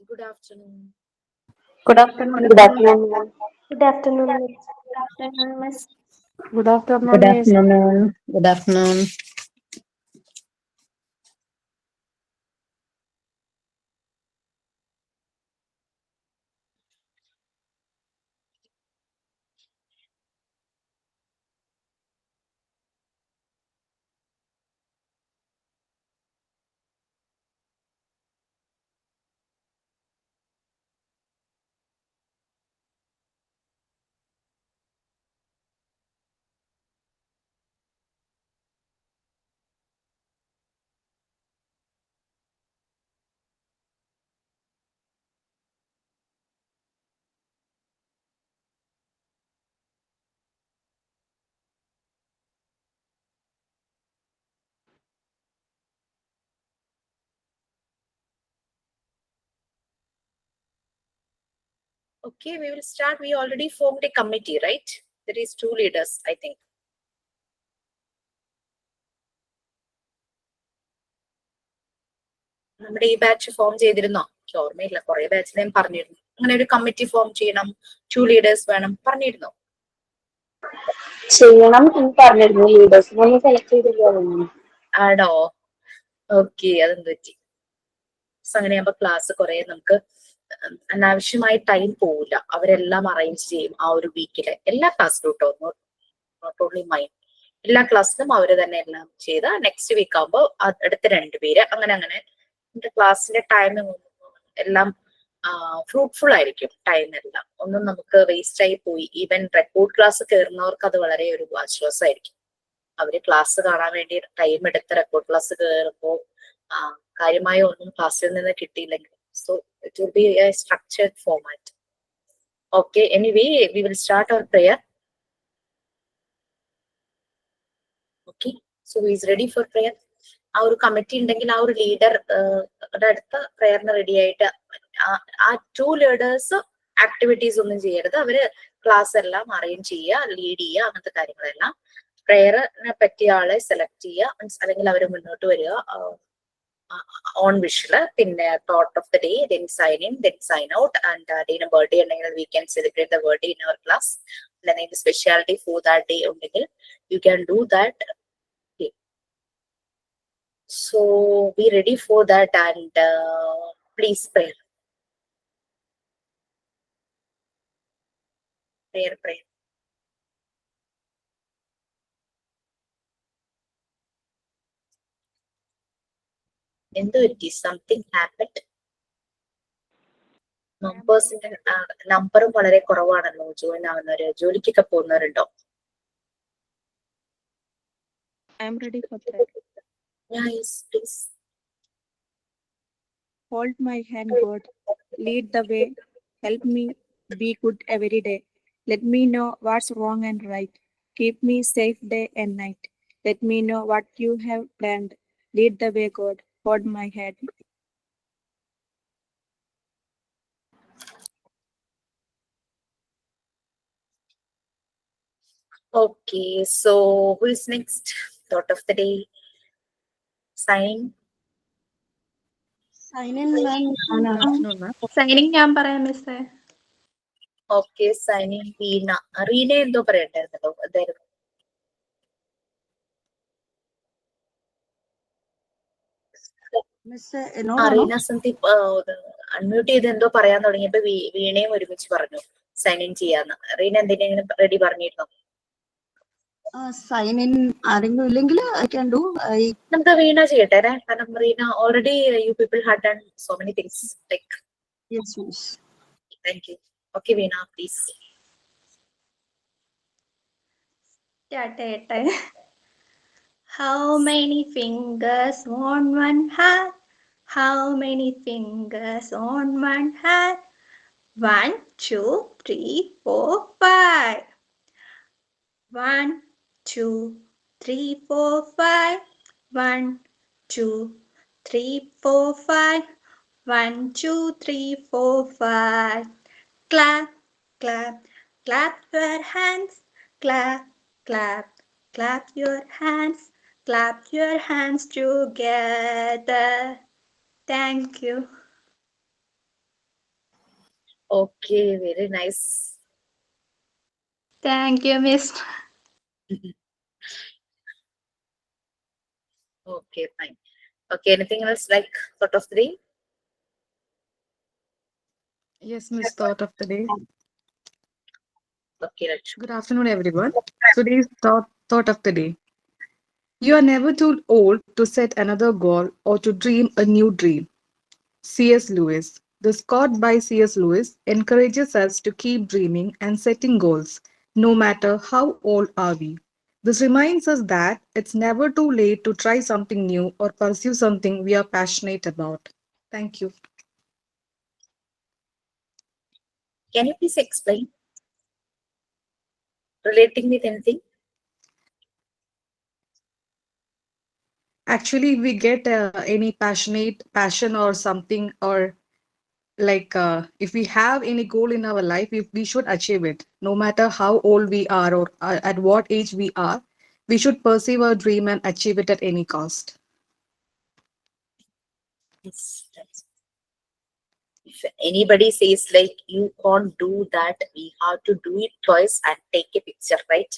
Good afternoon. Good afternoon. Good afternoon. Good afternoon, Miss. Good afternoon, Miss. Good afternoon, Good Miss. afternoon. Good afternoon. Okay, we will start. We already formed a committee, right? There is 2 leaders, I think. നമ്മുടെ ഈ batch form ചെയ്തിരുന്നോ? എനിക്ക് ഓർമ്മയില്ല, കുറെ batch ഞാൻ പറഞ്ഞിരുന്നു. അങ്ങനെ ഒരു കമ്മിറ്റി ഫോം ചെയ്യണം, 2 leaders വേണം പറഞ്ഞിരുന്നോ? ചെയ്യണം എന്ന് പറഞ്ഞിരുന്നു. ലീഡേഴ്സിനെ ഒന്നും സെലക്ട് ചെയ്തില്ല. ആണോ? ഓക്കെ, അതെന്ത് പറ്റി? അങ്ങനെയാകുമ്പോ ക്ലാസ് കുറെ നമുക്ക് അനാവശ്യമായി ടൈം പോവില്ല. അവരെല്ലാം അറേഞ്ച് ചെയ്യും ആ ഒരു വീക്കില്. എല്ലാ ക്ലാസ്സിലും കേട്ടോ, നോട്ട് ഓൺലി മൈൻ. എല്ലാ ക്ലാസ്സിലും അവര് തന്നെ എല്ലാം ചെയ്ത് നെക്സ്റ്റ് വീക്ക് ആകുമ്പോൾ അടുത്ത 2 പേര് അങ്ങനെ അങ്ങനെ ക്ലാസ്സിന്റെ ടൈമിംഗ് എല്ലാം ഫ്രൂട്ട്ഫുൾ ആയിരിക്കും. ടൈം എല്ലാം ഒന്നും നമുക്ക് വേസ്റ്റ് ആയി പോയി. ഈവൻ റെക്കോർഡ് ക്ലാസ് കയറുന്നവർക്ക് അത് വളരെ ഒരു ആശ്വാസമായിരിക്കും. അവര് ക്ലാസ് കാണാൻ വേണ്ടി ടൈം എടുത്ത് റെക്കോർഡ് ക്ലാസ് കയറുമ്പോൾ കാര്യമായ ഒന്നും ക്ലാസ്സിൽ നിന്ന് കിട്ടിയില്ലെങ്കിൽ so it will be a structured format. Okay, anyway we will start our prayer. Okay, so is ready for prayer. ആ ഒരു കമ്മിറ്റി ഉണ്ടെങ്കിൽ ആ ഒരു ലീഡർ അടുത്ത പ്രെയറിന് റെഡി ആയിട്ട് ആ 2 leaders ആക്ടിവിറ്റീസ് ഒന്നും ചെയ്യരുത്. അവര് ക്ലാസ് എല്ലാം അറേഞ്ച് ചെയ്യുക, ലീഡ് ചെയ്യുക, അങ്ങനത്തെ കാര്യങ്ങളെല്ലാം. പ്രെയറിനെ പറ്റിയ ആളെ സെലക്ട് ചെയ്യുക, അല്ലെങ്കിൽ അവർ മുന്നോട്ട് വരിക ഓൺ വിഷില്. പിന്നെ thought of the day, then sign in, then sign out. And ഡേയുടെ ബർത്ത്ഡേ ഉണ്ടെങ്കിൽ we can celebrate the birthday in our class. എന്തെങ്കിലും സ്പെഷ്യാലിറ്റി ഫോർ ദാറ്റ് ഡേ ഉണ്ടെങ്കിൽ you can do that. So be ready for that and please pray. Prayer. എന്ത് പറ്റി? Something happened. മെമ്പേഴ്സിന്റെ നമ്പറും വളരെ കുറവാണല്ലോ join ആവുന്നവര്. ജോലിക്കൊക്കെ പോകുന്നവരുണ്ടോ? I am ready for that. Yes, please. Hold my hand, God. Lead the way. Help me be good every day. Let me know what's wrong and right. Keep me safe day and night. Let me know what you have planned. Lead the way, God. Hold my hand. Okay, so who is next? Thought of the day. Signing. Signing ഞാൻ പറയാം മിസ്സേ. Okay, signing Reena. Reena എന്തോ പറയണ്ടായിരുന്നല്ലോ, അതായിരുന്നു. Reena Sandeep unmute ചെയ്ത് എന്തോ പറയാൻ തുടങ്ങിയപ്പോ വീണയും ഒരുമിച്ച് പറഞ്ഞു സൈൻ ഇൻ ചെയ്യാന്ന്. റീന എന്തിനെങ്കിലും റെഡി പറഞ്ഞിരുന്നോ? Sign in ആരെങ്കിലും ഇല്ലെങ്കിൽ I can do. നമുക്ക് വീണ ചെയ്യട്ടെ, കാരണം Reena already you people had done so many things like. Yes, miss. Thank U. Okay Veena, please. Start ചെയ്യട്ടെ. How many fingers on one hand? How many fingers on one hand? 1, 2, 3, 4, 5. 1, 2, 3, 4, 5. 1, 2, 3, 4, 5. 1, 2, 3, 4, 5. Clap, clap, clap your hands. Clap, clap, clap your hands. Clap your hands together. Thank you. Okay, very nice. Thank you, Miss. Okay, fine. Okay, anything else like sort of 3? Yes, Miss Thought of the Day. Okay, Raju. Good afternoon, everyone. Today's thought of the day. You are never too old to set another goal or to dream a new dream. C.S. Lewis. This quote by C.S. Lewis encourages us to keep dreaming and setting goals, no matter how old are we. This reminds us that it's never too late to try something new or pursue something we are passionate about. Thank you. Can you please explain? Relating with anything? Actually, we get any passion or something, or like if we have any goal in our life, if we should achieve it, no matter how old we are or at what age we are, we should pursue our dream and achieve it at any cost. Yes. If anybody says like you can't do that, we have to do it twice and take a picture, right?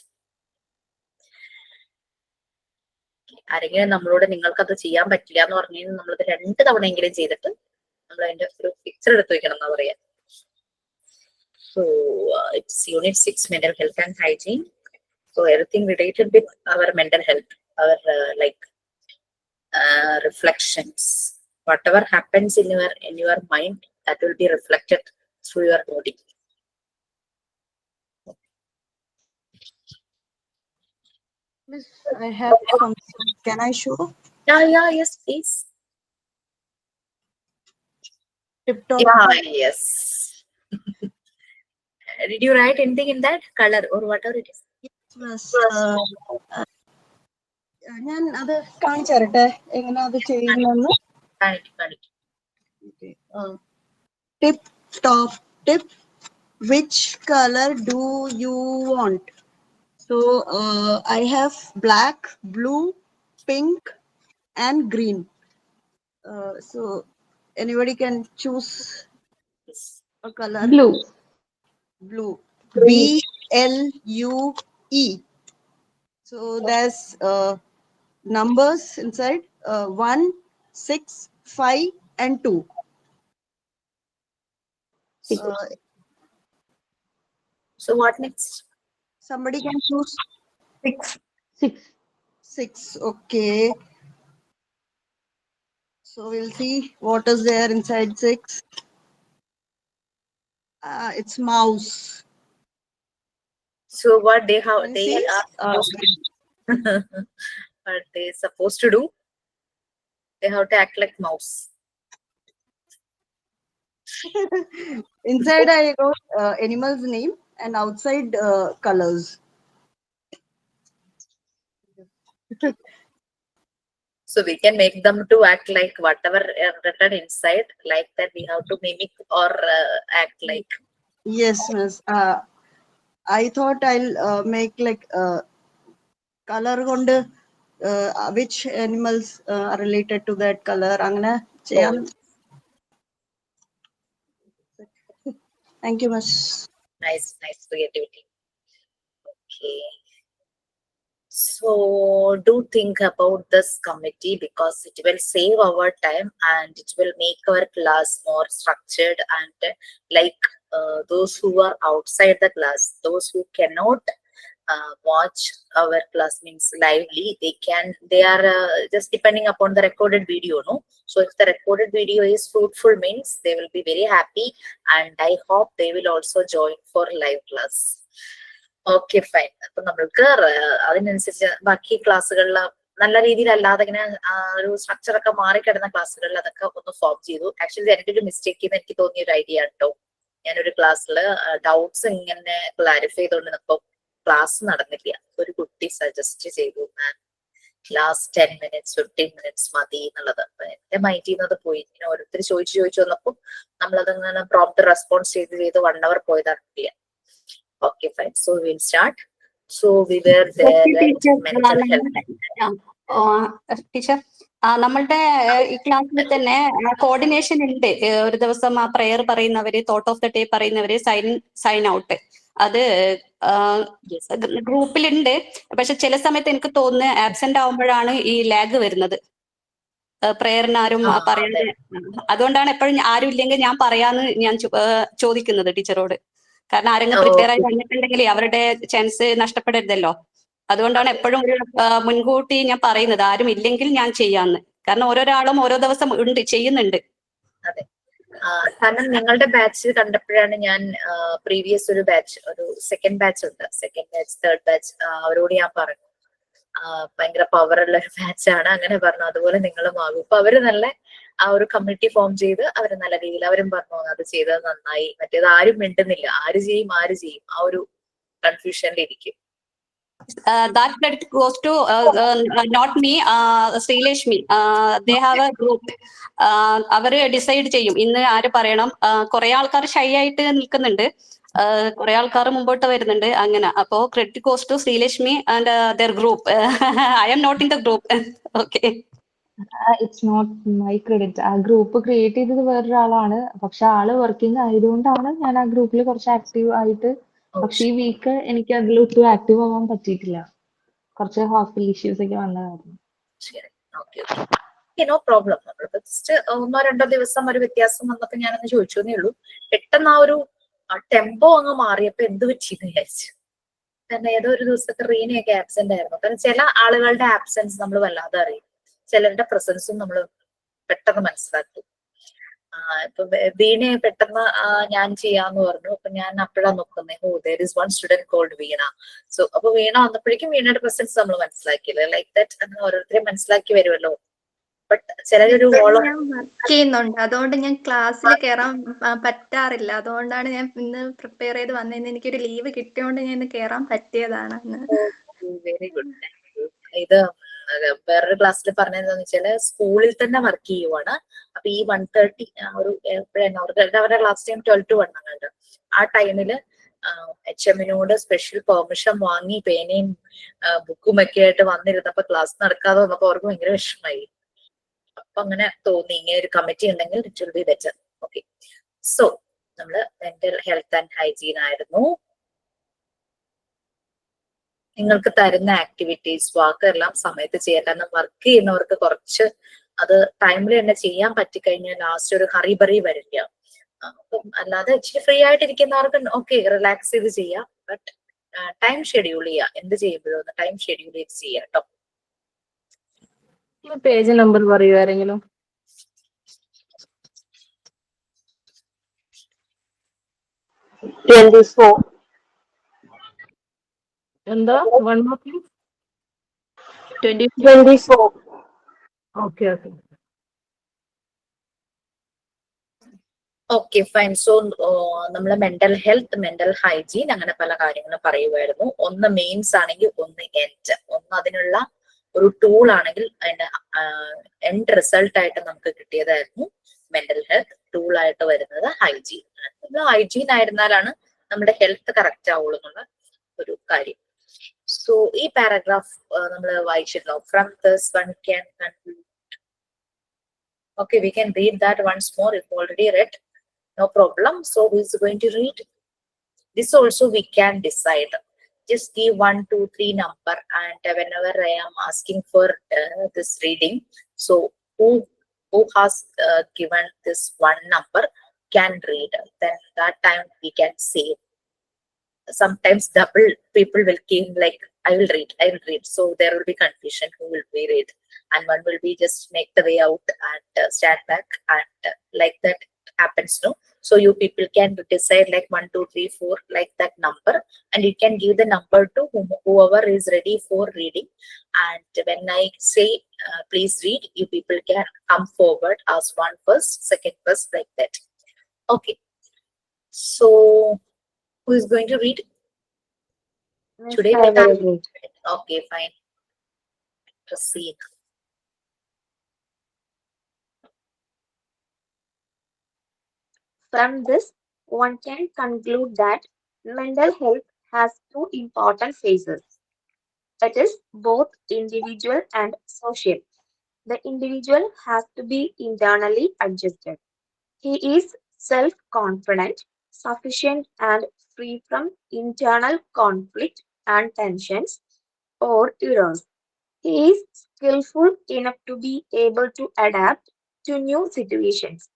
ആരെങ്കിലും നമ്മളോട് നിങ്ങൾക്കത് ചെയ്യാൻ പറ്റില്ല എന്ന് പറഞ്ഞു കഴിഞ്ഞാൽ നമ്മളത് 2 തവണയെങ്കിലും ചെയ്തിട്ട് നമ്മൾ അതിന്റെ ഒരു പിക്ചർ എടുത്ത് വെക്കണം എന്നാ പറയാ. So it's Unit 6, mental health and hygiene. So everything related with our mental health, our reflections, whatever happens in your mind, that will be reflected through your body. Miss, I have something. Can I show? Yeah, yes, please. Tip top. Yeah, yes. Did you write anything in that color or whatever it is? Miss, ഞാൻ അത് കാണിച്ചു തരട്ടെ എങ്ങനെ അത് ചെയ്യുന്നെന്ന്. Tip top tip. Which color do you want? So I have black, blue, pink, and green. So anybody can choose a color. Blue. Blue. Green. BLUE. So there's numbers inside 1, 6, 5, and 2. So what next? Somebody can choose 6. 6. Okay. So we'll see what is there inside 6. It's mouse. So what they have, And they six, are what they supposed to do? They have to act like mouse. Inside I wrote animal's name and outside colors. So we can make them to act like whatever written inside, like that we have to mimic or act like. Yes, miss. I thought I'll make like color kondu which animals are related to that color. Angana cheyam. Thank you, miss. Nice creativity. Okay. So do think about this committee because it will save our time and it will make our class more structured and like those who are outside the class, those who cannot watch our class means lively, they are just depending upon the recorded video, no? So if the recorded video is fruitful means they will be very happy and I hope they will also join for live class. Okay fine. അപ്പൊ നമ്മൾക്ക് അതിനനുസരിച്ച് ബാക്കി ക്ലാസ്സുകളിൽ നല്ല രീതിയിലല്ലാതെ ഇങ്ങനെ ഒരു structure ഒക്കെ മാറിക്കിടന്ന ക്ലാസ്സുകളിൽ അതൊക്കെ ഒന്ന് ഫോം ചെയ്തു. ആക്ച്വലി എൻ്റെ ഒരു മിസ്റ്റേക്ക് എന്ന് എനിക്ക് തോന്നിയ ഒരു ഐഡിയ കേട്ടോ. ഞാനൊരു ക്ലാസ്സിൽ ഡൗട്ട്സ് ഇങ്ങനെ ക്ലാരിഫൈ ചെയ്തുകൊണ്ടിരുന്നപ്പോൾ ക്ലാസ് നടന്നില്ല. ഒരു കുട്ടി സജസ്റ്റ് ചെയ്തു ലാസ്റ്റ് 10 minutes 15 minutes മതി എന്നുള്ളത്. എന്റെ മൈൻഡിൽ നിന്നത് പോയി. ഇങ്ങനെ ഓരോരുത്തർ ചോദിച്ചു വന്നപ്പോൾ നമ്മളതങ്ങനെ പ്രോംപ്റ്റ് റെസ്പോൺസ് ചെയ്ത് 1 hour പോയതറിയില്ല. Okay, fine. So we'll start. So we were there at mental health. Teacher, നമ്മളുടെ ഈ ക്ലാസ്സിൽ തന്നെ കോർഡിനേഷൻ ഉണ്ട്. ഒരു ദിവസം ആ പ്രെയർ പറയുന്നവര്, തോട്ട് ഓഫ് ദ ഡേ പറയുന്നവര്, സൈൻ ഔട്ട്, അത് Yes. ഗ്രൂപ്പിലുണ്ട്. പക്ഷെ ചില സമയത്ത് എനിക്ക് തോന്നുന്നു ആബ്സെന്റ് ആവുമ്പോഴാണ് ഈ ലാഗ് വരുന്നത്. പ്രേയറിന് ആരും ആ, അതെ. പറയാതെ. അതുകൊണ്ടാണ് എപ്പോഴും ആരും ഇല്ലെങ്കിൽ ഞാൻ പറയാന്ന് ഞാൻ ചോദിക്കുന്നത് ടീച്ചറോട്. കാരണം ആരെങ്കിലും പ്രിപ്പയർ ആയി Okay. വന്നിട്ടുണ്ടെങ്കിൽ അവരുടെ ചാൻസ് നഷ്ടപ്പെടരുതല്ലോ. അതുകൊണ്ടാണ് എപ്പോഴും ഒരു മുൻകൂട്ടി ഞാൻ പറയുന്നത്, ആരും ഇല്ലെങ്കിൽ ഞാൻ ചെയ്യാന്ന്. കാരണം ഓരോരാളും ഓരോ ദിവസം ഉണ്ട്, ചെയ്യുന്നുണ്ട്. അതെ. കാരണം നിങ്ങളുടെ ബാച്ച് കണ്ടപ്പോഴാണ് ഞാൻ പ്രീവിയസ് ഒരു ബാച്ച്, ഒരു സെക്കൻഡ് ബാച്ച് ഉണ്ട്, സെക്കൻഡ് ബാച്ച്, തേർഡ് ബാച്ച്, അവരോട് ഞാൻ പറഞ്ഞു ഭയങ്കര പവറുള്ള ഒരു ബാച്ചാണ്, അങ്ങനെ പറഞ്ഞു. അതുപോലെ നിങ്ങളും ആകും. ഇപ്പൊ അവര് നല്ല ആ ഒരു കമ്മിറ്റി ഫോം ചെയ്ത് അവര് നല്ല രീതിയിൽ അവരും പറഞ്ഞു അത് ചെയ്തത് നന്നായി. മറ്റേത് ആരും മിണ്ടുന്നില്ല, ആര് ചെയ്യും ആ ഒരു കൺഫ്യൂഷനിൽ ഇരിക്കും. That credit goes to not me, Srileshmi. They have a group. അവര് ഡിസൈഡ് ചെയ്യും ഇന്ന് ആര് പറയണം. കുറെ ആൾക്കാർ ഷൈ ആയിട്ട് നിൽക്കുന്നുണ്ട്, കുറെ ആൾക്കാർ മുമ്പോട്ട് വരുന്നുണ്ട്. അങ്ങനെ അപ്പോ credit goes to Sreelakshmi and their group. I am not in the group. Okay. It's not my credit. ആ ഗ്രൂപ്പ് ക്രിയേറ്റ് ചെയ്തത് വേറൊരാളാണ്. പക്ഷെ ആള് വർക്കിംഗ് ആയതുകൊണ്ടാണ് ഞാൻ ആ ഗ്രൂപ്പിൽ കുറച്ച് ആക്റ്റീവ് ആയിട്ട്. പക്ഷെ ഈ വീക്ക് എനിക്ക് അതിൽ ഒട്ടും ആക്റ്റീവ് ആവാൻ പറ്റിയിട്ടില്ല. കുറച്ച് ഹോസ്പിറ്റൽ ഇഷ്യൂസ് ഒക്കെ വന്നതായിരുന്നു. ശരി, ഓക്കെ ഓക്കെ, നോ പ്രോബ്ലം. നമ്മളിപ്പോ ജസ്റ്റ് 1-2 ദിവസം ഒരു വ്യത്യാസം വന്നപ്പോ ഞാനൊന്ന് ചോദിച്ചേ ഉള്ളൂ. പെട്ടെന്ന് ആ ഒരു ടെമ്പോ അങ്ങ് മാറിയപ്പോ എന്ത് പറ്റിയെന്ന് വിചാരിച്ചു. കാരണം ഏതോ ഒരു ദിവസത്തെ റീനയൊക്കെ ആബ്സെന്റ് ആയിരുന്നു. കാരണം ചില ആളുകളുടെ ആബ്സെൻസ് നമ്മൾ വല്ലാതെ അറിയും, ചിലരുടെ പ്രസൻസും നമ്മൾ പെട്ടെന്ന് മനസ്സിലാക്കും. ഇപ്പൊ വീണയെ പെട്ടെന്ന് ഞാൻ ചെയ്യാന്ന് പറഞ്ഞു. അപ്പൊ ഞാൻ അപ്പോഴാണ് നോക്കുന്നത്, oh there is one student called Veena. So അപ്പൊ വീണ വന്നപ്പോഴേക്കും വീണയുടെ പ്രസൻസ് നമ്മൾ മനസ്സിലാക്കിയില്ല. ലൈക്ക് ദാറ്റ് അങ്ങനെ ഓരോരുത്തരെയും മനസ്സിലാക്കി വരുമല്ലോ. ബട്ട് ചിലരൊരു ഞാൻ വർക്ക് ചെയ്യുന്നുണ്ട്, അതുകൊണ്ട് ഞാൻ ക്ലാസ്സിൽ കയറാൻ പറ്റാറില്ല. അതുകൊണ്ടാണ് ഞാൻ ഇന്ന് പ്രിപ്പയർ ചെയ്ത് വന്നതിന് എനിക്കൊരു ലീവ് കിട്ടിയോണ്ട് ഞാൻ ഇന്ന് കയറാൻ പറ്റിയതാണ്. Very good. ഇത് വേറൊരു ക്ലാസ്സിൽ പറഞ്ഞതെന്ന് വെച്ചാല് സ്കൂളിൽ തന്നെ വർക്ക് ചെയ്യുവാണ്. അപ്പൊ ഈ 1:30 ഒരു എപ്പോഴാണ് അവരുടെ ക്ലാസ് ടൈം 12 to 1 ആണ്. ആ ടൈമില് HM-നോട് സ്പെഷ്യൽ പെർമിഷൻ വാങ്ങി പേനയും ബുക്കും ഒക്കെ ആയിട്ട് വന്നിരുന്നപ്പോ ക്ലാസ് നടക്കാതെ വന്നപ്പോ അവർക്ക് ഭയങ്കര വിഷമമായി. അപ്പൊ അങ്ങനെ തോന്നി ഇങ്ങനെ ഒരു കമ്മിറ്റി ഉണ്ടെങ്കിൽ it will B better. Okay, so നമ്മള് മെന്റൽ ഹെൽത്ത് ആൻഡ് ഹൈജീൻ ആയിരുന്നു. നിങ്ങൾക്ക് തരുന്ന ആക്ടിവിറ്റീസ് വർക്ക് എല്ലാം സമയത്ത് ചെയ്യാം. കാരണം വർക്ക് ചെയ്യുന്നവർക്ക് കുറച്ച് അത് ടൈമിൽ തന്നെ ചെയ്യാൻ പറ്റിക്കഴിഞ്ഞാൽ ലാസ്റ്റ് ഒരു ഹറിബറി വരില്ല. അപ്പം അല്ലാതെ ഇച്ചിരി ഫ്രീ ആയിട്ടിരിക്കുന്നവർക്ക് ഓക്കെ റിലാക്സ് ചെയ്ത് ചെയ്യാം. ബട്ട് ടൈം ഷെഡ്യൂൾ ചെയ്യുക, എന്ത് ചെയ്യുമ്പോഴും ഒന്ന് ടൈം ഷെഡ്യൂൾ ചെയ്ത് ചെയ്യാം കേട്ടോ. പേജ് നമ്പർ പറയൂ ആരെങ്കിലും. 24. എന്താ 1 more please? 24. Okay okay. Okay fine. So നമ്മള് മെന്റൽ ഹെൽത്ത്, മെന്റൽ ഹൈജീൻ അങ്ങനെ പല കാര്യങ്ങളും പറയുമായിരുന്നു. ഒന്ന് മെയിൻസ് ആണെങ്കിൽ ഒന്ന് എൻഡ്. ഒന്ന് അതിനുള്ള ഒരു ടൂൾ ആണെങ്കിൽ അതിന്റെ എൻഡ് റിസൾട്ട് ആയിട്ട് നമുക്ക് കിട്ടിയതായിരുന്നു മെന്റൽ ഹെൽത്ത്. ടൂൾ ആയിട്ട് വരുന്നത് ഹൈജീൻ. ഹൈജീൻ ആയിരുന്നാലാണ് നമ്മുടെ ഹെൽത്ത് കറക്റ്റ് ആവുള്ളൂ എന്നുള്ള ഒരു കാര്യം. സോ ഈ പാരഗ്രാഫ് നമ്മൾ വായിച്ചിട്ടുണ്ടോ? From this one can conclude. Okay, we can read that once more if already read. No problem. So who is going to read? This also we can decide. Just give 1, 2, 3 number, and whenever I am asking for this reading, so who has given this one number can read. Then that time we can save. Sometimes double people will came like I will read. So there will be confusion who will be read, and one will be just make the way out and stand back, and like that happens, no? So you people can decide like 1, 2, 3, 4 like that number, and you can give the number to whoever is ready for reading. And when I say please read, you people can come forward, ask one first, second first, like that. Okay, so who is going to read today? Okay, fine. Proceed. From this, one can conclude that mental health has two important phases. It is both individual and social. the individual has to be internally adjusted. He is self-confident, sufficient, and free from internal conflict and tensions or errors. He is skillful enough to be able to adapt to new situations,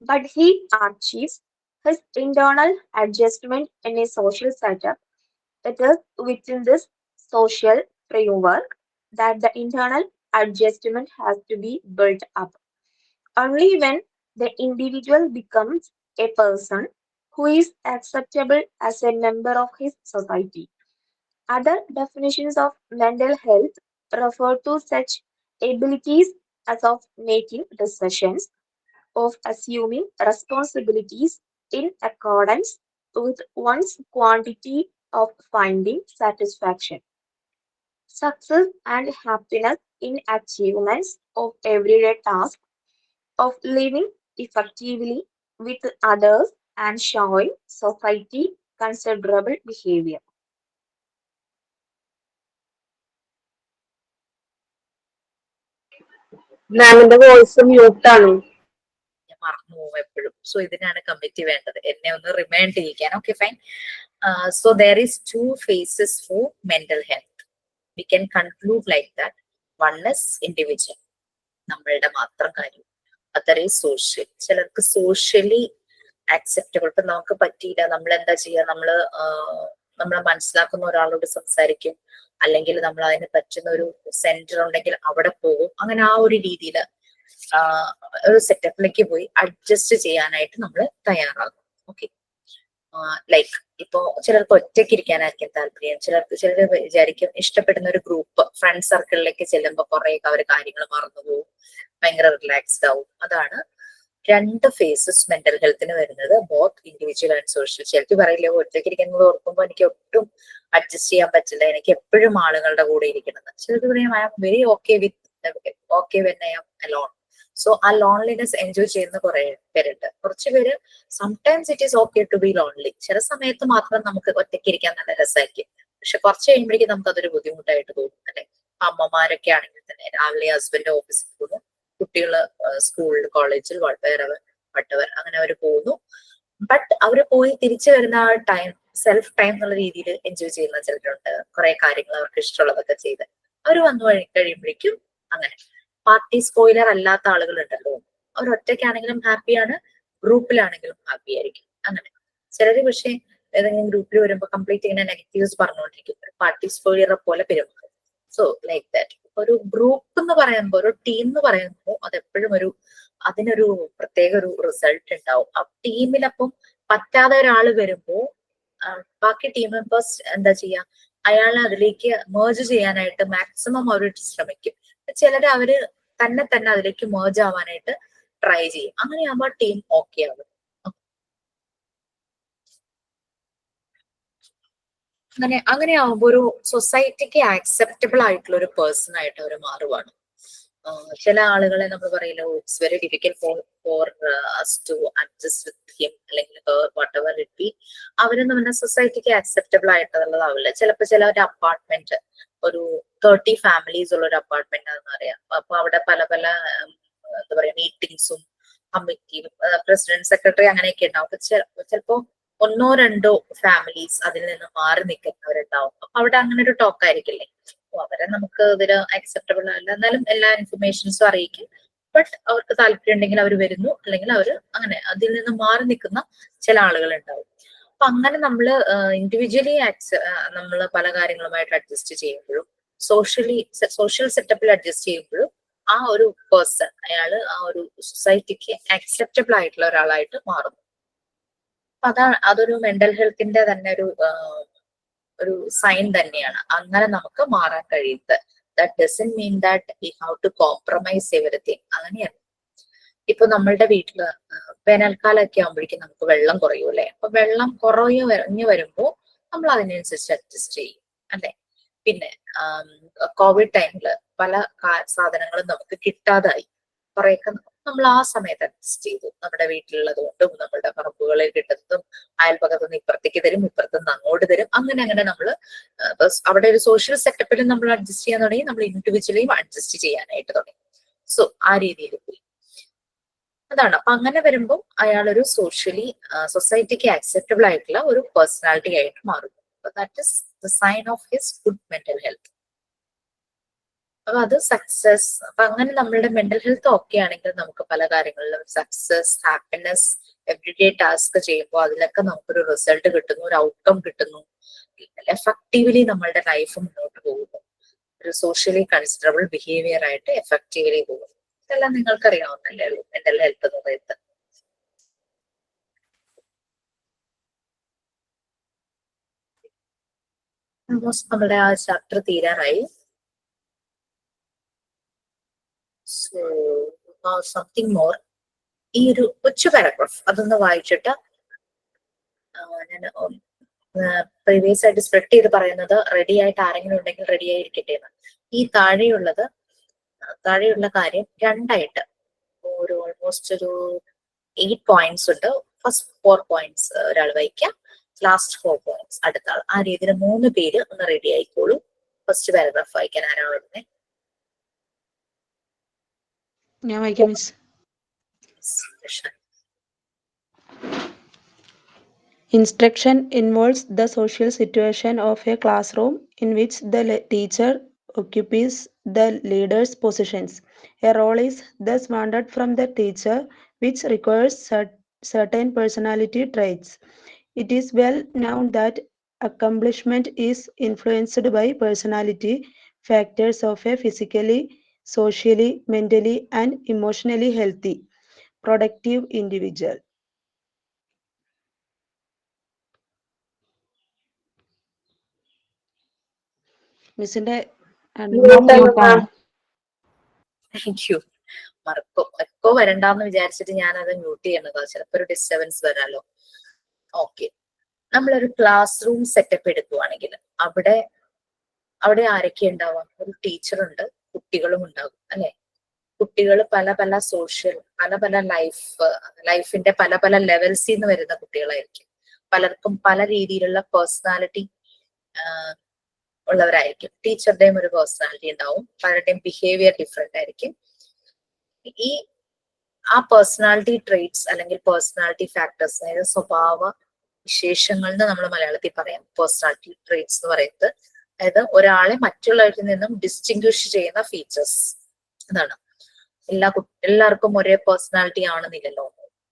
but he achieves his internal adjustment in a social setup. It is within this social framework that the internal adjustment has to be built up. Only when the individual becomes a person who is acceptable as a member of his society. Other definitions of mental health refer to such abilities as of making decisions, of assuming responsibilities in accordance with one's quantity of finding satisfaction, success and happiness in achievements of everyday tasks, of living effectively with others and showing society considerable behavior. മാമിന്റെ voice മ്യൂട്ടാണ്. ഞാൻ മറന്നു പോകും എപ്പോഴും. So ഇതിനാണ് committee വേണ്ടത്, എന്നെ ഒന്ന് remind ചെയ്യിക്കാൻ. Okay fine. So there is 2 phases for mental health. We can conclude like that. One is individual, നമ്മളുടെ മാത്രം കാര്യം. Other is social. ചിലർക്ക് സോഷ്യലി ആക്സെപ്റ്റബിൾ. ഇപ്പൊ നമുക്ക് പറ്റിയില്ല, നമ്മൾ എന്താ ചെയ്യുക, നമ്മളെ മനസ്സിലാക്കുന്ന ഒരാളോട് സംസാരിക്കും, അല്ലെങ്കിൽ നമ്മൾ അതിന് പറ്റുന്ന ഒരു സെന്റർ ഉണ്ടെങ്കിൽ അവിടെ പോകും. അങ്ങനെ ആ ഒരു രീതിയിൽ ഒരു സെറ്റപ്പിലേക്ക് പോയി അഡ്ജസ്റ്റ് ചെയ്യാനായിട്ട് നമ്മൾ തയ്യാറാകും. ഓക്കെ. ലൈക്ക് ഇപ്പോ ചിലർക്ക് ഒറ്റയ്ക്ക് ഇരിക്കാനായിരിക്കും താല്പര്യം, ചിലർ വിചാരിക്കും ഇഷ്ടപ്പെടുന്ന ഒരു ഗ്രൂപ്പ് ഫ്രണ്ട് സർക്കിളിലേക്ക് ചെല്ലുമ്പോൾ കുറേയൊക്കെ അവർ കാര്യങ്ങൾ മറന്നുപോകും, ഭയങ്കര റിലാക്സ്ഡ് ആവും. അതാണ് 2 phases മെന്റൽ ഹെൽത്തിന് വരുന്നത്, ബോത്ത് ഇൻഡിവിജ്വൽ ആൻഡ് സോഷ്യൽ. ചിലർക്ക് പറയില്ലേ, ഒറ്റയ്ക്ക് ഇരിക്കുന്നത് ഓർക്കുമ്പോൾ എനിക്ക് ഒട്ടും അഡ്ജസ്റ്റ് ചെയ്യാൻ പറ്റില്ല, എനിക്ക് എപ്പോഴും ആളുകളുടെ കൂടെ ഇരിക്കുന്നത്. ചിലർക്ക് പറയും I am very okay when I am alone. So ആ ലോൺലിനെസ് എൻജോയ് ചെയ്യുന്ന കുറെ പേരുണ്ട്. കുറച്ച് പേര് sometimes it is okay to be lonely. ചില സമയത്ത് മാത്രം നമുക്ക് ഒറ്റയ്ക്ക് ഇരിക്കാൻ നല്ല രസമായിരിക്കും, പക്ഷെ കുറച്ച് കഴിയുമ്പോഴേക്കും നമുക്ക് അതൊരു ബുദ്ധിമുട്ടായിട്ട് തോന്നും അല്ലെ. അമ്മമാരൊക്കെ ആണെങ്കിൽ തന്നെ രാവിലെ ഹസ്ബൻഡ് ഓഫീസിൽ പോകുന്നു, കുട്ടികള് സ്കൂളിൽ കോളേജിൽ വട്ടവർ അങ്ങനെ അവർ പോകുന്നു. ബട്ട് അവര് പോയി തിരിച്ചു വരുന്ന ആ ടൈം സെൽഫ് ടൈം എന്നുള്ള രീതിയിൽ എൻജോയ് ചെയ്യുന്ന ചിലരുണ്ട്. കുറെ കാര്യങ്ങൾ അവർക്ക് ഇഷ്ടമുള്ളതൊക്കെ ചെയ്ത് അവർ വന്നു കഴിയുമ്പോഴേക്കും അങ്ങനെ പാർട്ടി സ്പോയിലർ അല്ലാത്ത ആളുകളുണ്ടല്ലോ, അവർ ഒറ്റയ്ക്കാണെങ്കിലും ഹാപ്പിയാണ്, ഗ്രൂപ്പിലാണെങ്കിലും ഹാപ്പി ആയിരിക്കും. അങ്ങനെ ചിലര് പക്ഷെ ഏതെങ്കിലും ഗ്രൂപ്പിൽ വരുമ്പോൾ കംപ്ലീറ്റ് ഇങ്ങനെ നെഗറ്റീവ്സ് പറഞ്ഞുകൊണ്ടിരിക്കും, പാർട്ടി സ്പോയിലറെ പോലെ പെരുമാറും. So like that. ഒരു ഗ്രൂപ്പ് എന്ന് പറയുമ്പോൾ, ഒരു ടീം എന്ന് പറയുമ്പോൾ അതെപ്പോഴും അതിനൊരു പ്രത്യേക ഒരു റിസൾട്ട് ഉണ്ടാവും. ആ ടീമിലപ്പം പറ്റാതെ ഒരാൾ വരുമ്പോ ബാക്കി ടീം മെമ്പേഴ്സ് എന്താ ചെയ്യാ, അയാളെ അതിലേക്ക് മേർജ് ചെയ്യാനായിട്ട് മാക്സിമം അവർ ശ്രമിക്കും. ചിലര് അവര് തന്നെ അതിലേക്ക് മേർജ് ആവാനായിട്ട് ട്രൈ ചെയ്യും. അങ്ങനെയാകുമ്പോൾ ടീം ഓക്കെ ആവും. അങ്ങനെ ആവുമ്പോ ഒരു സൊസൈറ്റിക്ക് ആക്സെപ്റ്റബിൾ ആയിട്ടുള്ള ഒരു പേഴ്സൺ ആയിട്ട് അവർ മാറുവാണ്. ചില ആളുകളെ നമ്മൾ പറയില്ല, it's very difficult for us to adjust with him അല്ലെങ്കിൽ വാട്ട് എവർ ഇറ്റ് ബി. അവരെന്ന് പറഞ്ഞാൽ സൊസൈറ്റിക്ക് ആക്സെപ്റ്റബിൾ ആയിട്ടുള്ളതാവില്ല. ചിലപ്പോൾ ചില ഒരു അപ്പാർട്ട്മെന്റ്, ഒരു 30 families ഉള്ള ഒരു അപ്പാർട്ട്മെന്റ് ആണെന്ന് പറയാം. അപ്പൊ അവിടെ പല എന്താ പറയാ മീറ്റിംഗ്സും കമ്മിറ്റിയും പ്രസിഡന്റ് സെക്രട്ടറി അങ്ങനെയൊക്കെ ഉണ്ടാവും. ചിലപ്പോ 1-2 families അതിൽ നിന്ന് മാറി നിൽക്കുന്നവരുണ്ടാവും. അപ്പൊ അവിടെ അങ്ങനെ ഒരു ടോക്ക് ആയിരിക്കില്ലേ, അവരെ നമുക്ക് ഇതില് അക്സെപ്റ്റബിൾ അല്ല, എന്നാലും എല്ലാ ഇൻഫർമേഷൻസും അറിയിക്കും. ബട്ട് അവർക്ക് താല്പര്യം ഉണ്ടെങ്കിൽ അവർ വരുന്നു, അല്ലെങ്കിൽ അവർ അങ്ങനെ അതിൽ നിന്ന് മാറി നിൽക്കുന്ന ചില ആളുകൾ ഉണ്ടാവും. അപ്പൊ അങ്ങനെ നമ്മള് ഇൻഡിവിജ്വലി നമ്മൾ പല കാര്യങ്ങളുമായിട്ട് അഡ്ജസ്റ്റ് ചെയ്യുമ്പോഴും സോഷ്യൽ സെറ്റപ്പിൽ അഡ്ജസ്റ്റ് ചെയ്യുമ്പോഴും ആ ഒരു പേഴ്സൺ അയാള് ആ ഒരു സൊസൈറ്റിക്ക് അക്സെപ്റ്റബിൾ ആയിട്ടുള്ള ഒരാളായിട്ട് മാറുന്നു. അപ്പൊ അതൊരു മെന്റൽ ഹെൽത്തിന്റെ തന്നെ ഒരു സൈൻ തന്നെയാണ്. അങ്ങനെ നമുക്ക് മാറാൻ കഴിയുന്നത്. That doesn't mean that we have to compromise everything. അങ്ങനെയല്ല. ഇപ്പൊ നമ്മളുടെ വീട്ടില് വേനൽക്കാലമൊക്കെ ആകുമ്പോഴേക്കും നമുക്ക് വെള്ളം കുറയൂല്ലേ. അപ്പൊ വെള്ളം കുറഞ്ഞു വരുമ്പോ നമ്മൾ അതിനനുസരിച്ച് അഡ്ജസ്റ്റ് ചെയ്യും അല്ലെ. പിന്നെ കോവിഡ് ടൈമില് പല സാധനങ്ങളും നമുക്ക് കിട്ടാതായി. കുറെയൊക്കെ നമ്മൾ ആ സമയത്ത് അഡ്ജസ്റ്റ് ചെയ്തു. നമ്മുടെ വീട്ടിലുള്ളത് കൊണ്ടും നമ്മുടെ പറമ്പുകളിൽ കിട്ടുന്നതും അയൽപക്കത്തു നിന്ന് ഇപ്പുറത്തേക്ക് തരും, ഇപ്പുറത്തു നിന്ന് അങ്ങോട്ട് തരും, അങ്ങനെ നമ്മൾ അവിടെ ഒരു സോഷ്യൽ സെറ്റപ്പിലും നമ്മൾ അഡ്ജസ്റ്റ് ചെയ്യാൻ തുടങ്ങി, നമ്മൾ ഇൻഡിവിജ്വലിയും അഡ്ജസ്റ്റ് ചെയ്യാനായിട്ട് തുടങ്ങി. സോ ആ രീതിയിൽ പോയി. അതാണ്. അപ്പൊ അങ്ങനെ വരുമ്പോൾ അയാൾ ഒരു സോഷ്യലി സൊസൈറ്റിക്ക് ആക്സെപ്റ്റബിൾ ആയിട്ടുള്ള ഒരു പേഴ്സണാലിറ്റി ആയിട്ട് മാറുന്നു. That is the sign of his good mental health. അപ്പൊ അത് സക്സസ്. അപ്പൊ അങ്ങനെ നമ്മളുടെ മെന്റൽ ഹെൽത്ത് ഓക്കെ ആണെങ്കിൽ നമുക്ക് പല കാര്യങ്ങളിലും സക്സസ്, ഹാപ്പിനെസ്, എവറിഡേ ടാസ്ക് ചെയ്യുമ്പോൾ അതിലൊക്കെ നമുക്കൊരു റിസൾട്ട് കിട്ടുന്നു, ഒരു ഔട്ട്കം കിട്ടുന്നു, എഫക്റ്റീവ്ലി നമ്മളുടെ ലൈഫ് മുന്നോട്ട് പോകുന്നു, ഒരു സോഷ്യലി കൺസിഡറബിൾ ബിഹേവിയർ ആയിട്ട് എഫക്റ്റീവ്ലി പോകുന്നു. ഇതെല്ലാം നിങ്ങൾക്ക് അറിയാവുന്നല്ലേ ഉള്ളൂ മെന്റൽ ഹെൽത്ത് എന്ന് പറയുന്നത്. ഓൾമോസ്റ്റ് നമ്മുടെ ആ ചാപ്റ്റർ തീരാറായി. So something more. ഈ ഒരു കൊച്ചു പാരഗ്രാഫ് അതൊന്ന് വായിച്ചിട്ട് ഞാൻ പ്രീവിയസ് ആയിട്ട് സ്പ്രെഡ് ചെയ്ത് പറയുന്നത് റെഡി ആയിട്ട് ആരെങ്കിലും ഉണ്ടെങ്കിൽ റെഡി ആയിരിക്കട്ടെ എന്ന്. ഈ താഴെയുള്ള കാര്യം രണ്ടായിട്ട് ഒരു ഓൾമോസ്റ്റ് ഒരു 8 പോയിന്റ്സ് ഉണ്ട്. ഫസ്റ്റ് 4 പോയിന്റ്സ് ഒരാൾ വായിക്കാം, ലാസ്റ്റ് 4 പോയിന്റ്സ് അടുത്ത ആൾ. ആ രീതിയിൽ 3 പേര് ഒന്ന് റെഡി ആയിക്കോളൂ. ഫസ്റ്റ് പാരഗ്രാഫ് വായിക്കാൻ ആരാണ് വരുന്നത്? ഞാൻ വായിക്കാം miss. Instruction involves the social situation of a classroom in which the teacher occupies the leader's positions. A role is thus wanted from the teacher which requires certain personality traits. It is well known that accomplishment is influenced by personality factors of a physically, socially, mentally, and emotionally healthy, productive individual. മിസ്സിന്റെ thank you. Echo വരണ്ടെന്ന് വിചാരിച്ചിട്ട് ഞാൻ അത് mute ചെയ്യണതാ, ചിലപ്പോ ഒരു disturbance വരാലോ. Okay, നമ്മളൊരു ക്ലാസ് റൂം സെറ്റപ്പ് എടുക്കുവാണെങ്കിൽ അവിടെ ആരൊക്കെ ഉണ്ടാവാം? ഒരു ടീച്ചറുണ്ട്, കുട്ടികളും ഉണ്ടാകും അല്ലെ? കുട്ടികൾ പല സോഷ്യൽ പല ലൈഫിന്റെ പല ലെവൽസിൽ നിന്ന് വരുന്ന കുട്ടികളായിരിക്കും. പലർക്കും പല രീതിയിലുള്ള പേഴ്സണാലിറ്റി ഉള്ളവരായിരിക്കും. ടീച്ചറുടെയും ഒരു പേഴ്സണാലിറ്റി ഉണ്ടാവും, പലരുടെയും ബിഹേവിയർ ഡിഫറെന്റ് ആയിരിക്കും. ആ പേഴ്സണാലിറ്റി ട്രെയ്റ്റ്സ് അല്ലെങ്കിൽ പേഴ്സണാലിറ്റി ഫാക്ടേഴ്സ്, അതായത് സ്വഭാവ വിശേഷങ്ങൾ എന്ന് നമ്മൾ മലയാളത്തിൽ പറയാം. പേഴ്സണാലിറ്റി ട്രെയ്റ്റ്സ് എന്ന് പറയുന്നത് അതായത് ഒരാളെ മറ്റുള്ളവരിൽ നിന്നും ഡിസ്റ്റിങ്വിഷ് ചെയ്യുന്ന ഫീച്ചേഴ്സ്. അതാണ്. എല്ലാവർക്കും ഒരേ പേഴ്സണാലിറ്റി ആണെന്നില്ലല്ലോ,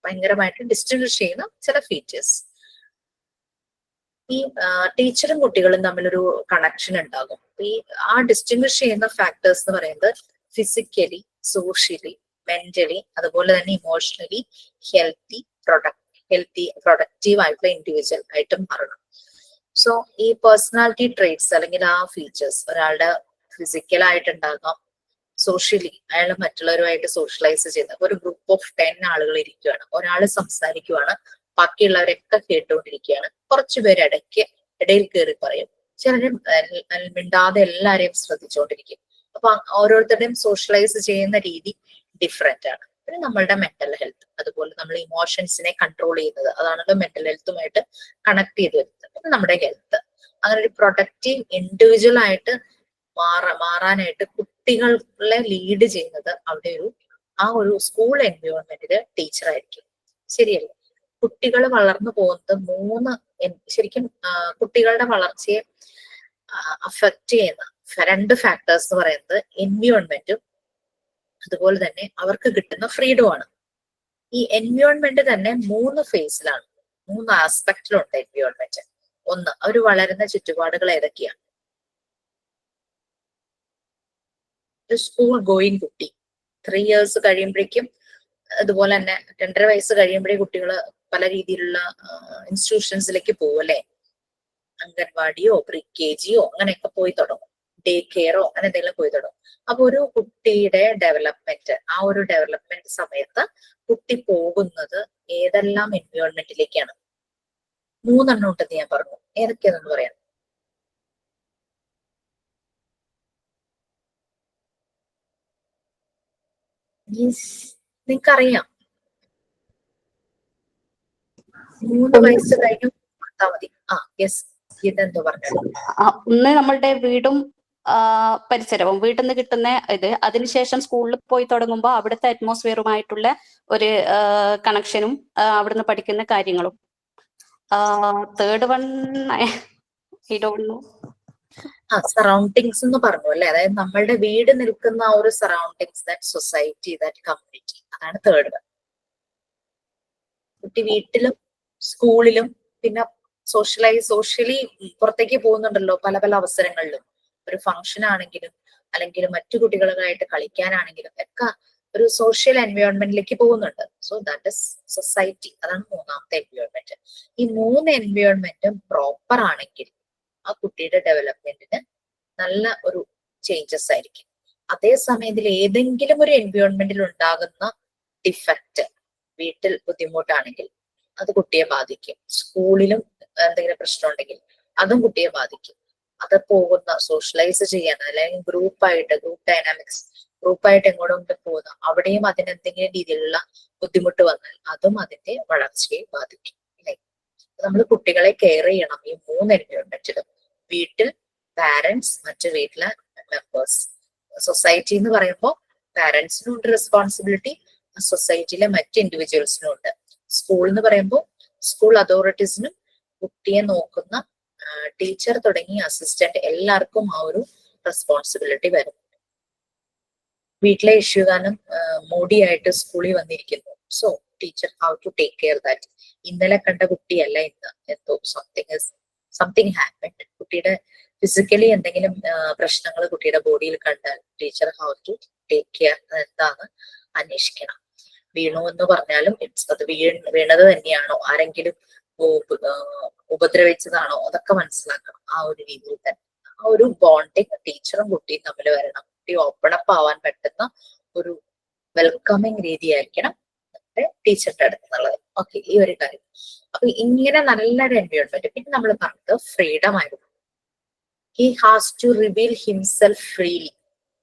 ഭയങ്കരമായിട്ട് ഡിസ്റ്റിങ്വിഷ് ചെയ്യുന്ന ചില ഫീച്ചേഴ്സ്. ഈ ടീച്ചറും കുട്ടികളും തമ്മിലൊരു കണക്ഷൻ ഉണ്ടാകും. ആ ഡിസ്റ്റിങ്വിഷ് ചെയ്യുന്ന ഫാക്ടേഴ്സ് എന്ന് പറയുന്നത് ഫിസിക്കലി, സോഷ്യലി, മെന്റലി, അതുപോലെ തന്നെ ഇമോഷണലി ഹെൽത്തി പ്രൊഡക്റ്റീവ് ആയിട്ടുള്ള ഇൻഡിവിജ്വൽ ആയിട്ട് മാറണം. സോ ഈ പേഴ്സണാലിറ്റി ട്രെയ്റ്റ്സ് അല്ലെങ്കിൽ ആ ഫീച്ചേഴ്സ് ഒരാളുടെ ഫിസിക്കലായിട്ടുണ്ടാകാം, സോഷ്യലി അയാൾ മറ്റുള്ളവരുമായിട്ട് സോഷ്യലൈസ് ചെയ്യുന്ന ഒരു ഗ്രൂപ്പ് ഓഫ് 10 ആളുകൾ ഇരിക്കുകയാണ്, ഒരാൾ സംസാരിക്കുവാണ്, ബാക്കിയുള്ളവരൊക്കെ കേട്ടുകൊണ്ടിരിക്കുകയാണ്, കുറച്ചുപേര് ഇടയിൽ കയറി പറയും, ചിലരും മിണ്ടാതെ എല്ലാരെയും ശ്രദ്ധിച്ചുകൊണ്ടിരിക്കും. അപ്പൊ ഓരോരുത്തരുടെയും സോഷ്യലൈസ് ചെയ്യുന്ന രീതി ഡിഫറെന്റ് ആണ്. പിന്നെ നമ്മളുടെ മെന്റൽ ഹെൽത്ത്, അതുപോലെ നമ്മൾ ഇമോഷൻസിനെ കൺട്രോൾ ചെയ്യുന്നത്, അതാണല്ലോ മെന്റൽ ഹെൽത്തുമായിട്ട് കണക്ട് ചെയ്ത് വരുന്നത്. പിന്നെ നമ്മുടെ ഹെൽത്ത്, അങ്ങനെ ഒരു പ്രൊഡക്റ്റീവ് ഇൻഡിവിജ്വൽ ആയിട്ട് മാറാനായിട്ട് കുട്ടികളെ ലീഡ് ചെയ്യുന്നത് അവിടെ ആ ഒരു സ്കൂൾ എൻവയോൺമെന്റില് ടീച്ചറായിരിക്കും. ശരിയല്ലേ? കുട്ടികൾ വളർന്നു പോകുന്നത് ശരിക്കും കുട്ടികളുടെ വളർച്ചയെ അഫക്റ്റ് ചെയ്യുന്ന 2 ഫാക്ടേഴ്സ് എന്ന് പറയുന്നത് എൻവയോൺമെന്റും അതുപോലെ തന്നെ അവർക്ക് കിട്ടുന്ന ഫ്രീഡമാണ്. ഈ എൻവയോൺമെന്റ് തന്നെ 3 ഫേസിലാണ്, 3 ആസ്പെക്റ്റിലുണ്ട് എൻവയോൺമെന്റ്. ഒന്ന്, അവർ വളരുന്ന ചുറ്റുപാടുകൾ ഏതൊക്കെയാണ്? സ്കൂൾ ഗോയിങ് കുട്ടി 3 ഇയേഴ്സ് കഴിയുമ്പോഴേക്കും, അതുപോലെ തന്നെ 2.5 വയസ്സ് കഴിയുമ്പോഴേ കുട്ടികൾ പല രീതിയിലുള്ള ഇൻസ്റ്റിറ്റ്യൂഷൻസിലേക്ക് പോകും അല്ലെ? അംഗൻവാടിയോ പ്രീ KGയോ അങ്ങനെയൊക്കെ പോയി തുടങ്ങും, ഡേ കെയറോ അങ്ങനെ എന്തെങ്കിലും പോയി തുടങ്ങും. അപ്പൊ ഒരു കുട്ടിയുടെ ഡെവലപ്മെന്റ്, ആ ഒരു ഡെവലപ്മെന്റ് സമയത്ത് കുട്ടി പോകുന്നത് ഏതെല്ലാം എൻവയോൺമെന്റിലേക്കാണ്? 3 എണ്ണം ഉണ്ടെന്ന് ഞാൻ പറഞ്ഞു. ഏതൊക്കെയാണെന്ന് പറയാം. നിങ്ങൾക്കറിയാം 3 വയസ്സ് കഴിഞ്ഞു കൊടുത്താൽ മതി. യെസ്, ഇതെന്തോ പറഞ്ഞു. ഒന്ന് നമ്മളുടെ വീടും പരിസരവും, വീട്ടിൽ നിന്ന് കിട്ടുന്ന ഇത്, അതിനുശേഷം സ്കൂളിൽ പോയി തുടങ്ങുമ്പോൾ അവിടുത്തെ അറ്റ്മോസ്ഫിയറുമായിട്ടുള്ള ഒരു കണക്ഷനും അവിടുന്ന് പഠിക്കുന്ന കാര്യങ്ങളും. Third one I don't no. Surroundings എന്ന് പറഞ്ഞു അല്ലെ, അതായത് നമ്മളുടെ വീട് നിൽക്കുന്ന ആ ഒരു surroundings, that society, that community, അതാണ് തേർഡ് വൺ. കുട്ടി വീട്ടിലും സ്കൂളിലും പിന്നെ സോഷ്യലി പുറത്തേക്ക് പോകുന്നുണ്ടല്ലോ പല പല അവസരങ്ങളിലും. ഒരു ഫംഗ്ഷൻ ആണെങ്കിലും അല്ലെങ്കിൽ മറ്റു കുട്ടികളുമായിട്ട് കളിക്കാനാണെങ്കിലും ഒക്കെ ഒരു സോഷ്യൽ എൻവയോൺമെന്റിലേക്ക് പോകുന്നുണ്ട്. So that is society. അതാണ് 3ാമത്തെ എൻവയോൺമെന്റ്. ഈ 3 എൻവയോൺമെന്റും പ്രോപ്പർ ആണെങ്കിൽ ആ കുട്ടിയുടെ ഡെവലപ്മെന്റിന് നല്ല ഒരു ചേഞ്ചസ് ആയിരിക്കും. അതേസമയം ഇതിൽ ഏതെങ്കിലും ഒരു എൻവയോൺമെന്റിൽ ഉണ്ടാകുന്ന ഡിഫക്റ്റ്, വീട്ടിൽ ബുദ്ധിമുട്ടാണെങ്കിൽ അത് കുട്ടിയെ ബാധിക്കും. സ്കൂളിലും എന്തെങ്കിലും പ്രശ്നം ഉണ്ടെങ്കിൽ അതും കുട്ടിയെ ബാധിക്കും. അത് പോകുന്ന സോഷ്യലൈസ് ചെയ്യാൻ അല്ലെങ്കിൽ ഗ്രൂപ്പ് ഡൈനാമിക്സ്, ഗ്രൂപ്പായിട്ട് എങ്ങോട്ടും പോകുന്ന അവിടെയും അതിനെന്തെങ്കിലും രീതിയിലുള്ള ബുദ്ധിമുട്ട് വന്നാൽ അതും അതിന്റെ വളർച്ചയെ ബാധിക്കും. അല്ലെ, നമ്മൾ കുട്ടികളെ കെയർ ചെയ്യണം ഈ 3 എൻവയോൺമെന്റിലും. വീട്ടിൽ പാരന്റ്സ്, മറ്റു വീട്ടിലെ മെമ്പേഴ്സ്. സൊസൈറ്റി എന്ന് പറയുമ്പോൾ പാരന്റ്സിനും ഉണ്ട് റെസ്പോൺസിബിലിറ്റി, സൊസൈറ്റിയിലെ മറ്റ് ഇൻഡിവിജ്വൽസിനും ഉണ്ട്. സ്കൂൾ എന്ന് പറയുമ്പോൾ സ്കൂൾ അതോറിറ്റീസിനും കുട്ടിയെ നോക്കുന്ന ടീച്ചർ തുടങ്ങി അസിസ്റ്റന്റ് എല്ലാവർക്കും ആ ഒരു റെസ്പോൺസിബിലിറ്റി വരും. വീട്ടിലെ ഇഷ്യൂ കാരണം മോഡിയായിട്ട് സ്കൂളിൽ വന്നിരിക്കുന്നു. So teacher how to take care that. ഇന്നലെ കണ്ട കുട്ടിയല്ല ഇന്ന്, എന്തോ സംതിങ് ഹാപ്പൻഡ്. കുട്ടിയുടെ ഫിസിക്കലി എന്തെങ്കിലും പ്രശ്നങ്ങൾ കുട്ടിയുടെ ബോഡിയിൽ കണ്ടാൽ teacher how to take care എന്താന്ന് അന്വേഷിക്കണം. വീണു എന്ന് പറഞ്ഞാലും അത് വീണത് തന്നെയാണോ, ആരെങ്കിലും ഉപദ്രവിച്ചതാണോ, അതൊക്കെ മനസ്സിലാക്കണം. ആ ഒരു രീതിയിൽ തന്നെ ആ ഒരു ബോണ്ടിങ് ടീച്ചറും കുട്ടിയും തമ്മിൽ വരണം. കുട്ടി ഓപ്പൺ അപ്പ് ആവാൻ പറ്റുന്ന ഒരു വെൽക്കമിങ് രീതിയായിരിക്കണം ടീച്ചറിന്റെ അടുത്തുള്ളത്. ഓക്കെ, ഈ ഒരു കാര്യം. അപ്പൊ ഇങ്ങനെ നല്ലൊരു എൻവയോൺമെന്റ്. പിന്നെ നമ്മൾ പറഞ്ഞത് ഫ്രീഡം ആയിരുന്നു. He has to reveal himself freely.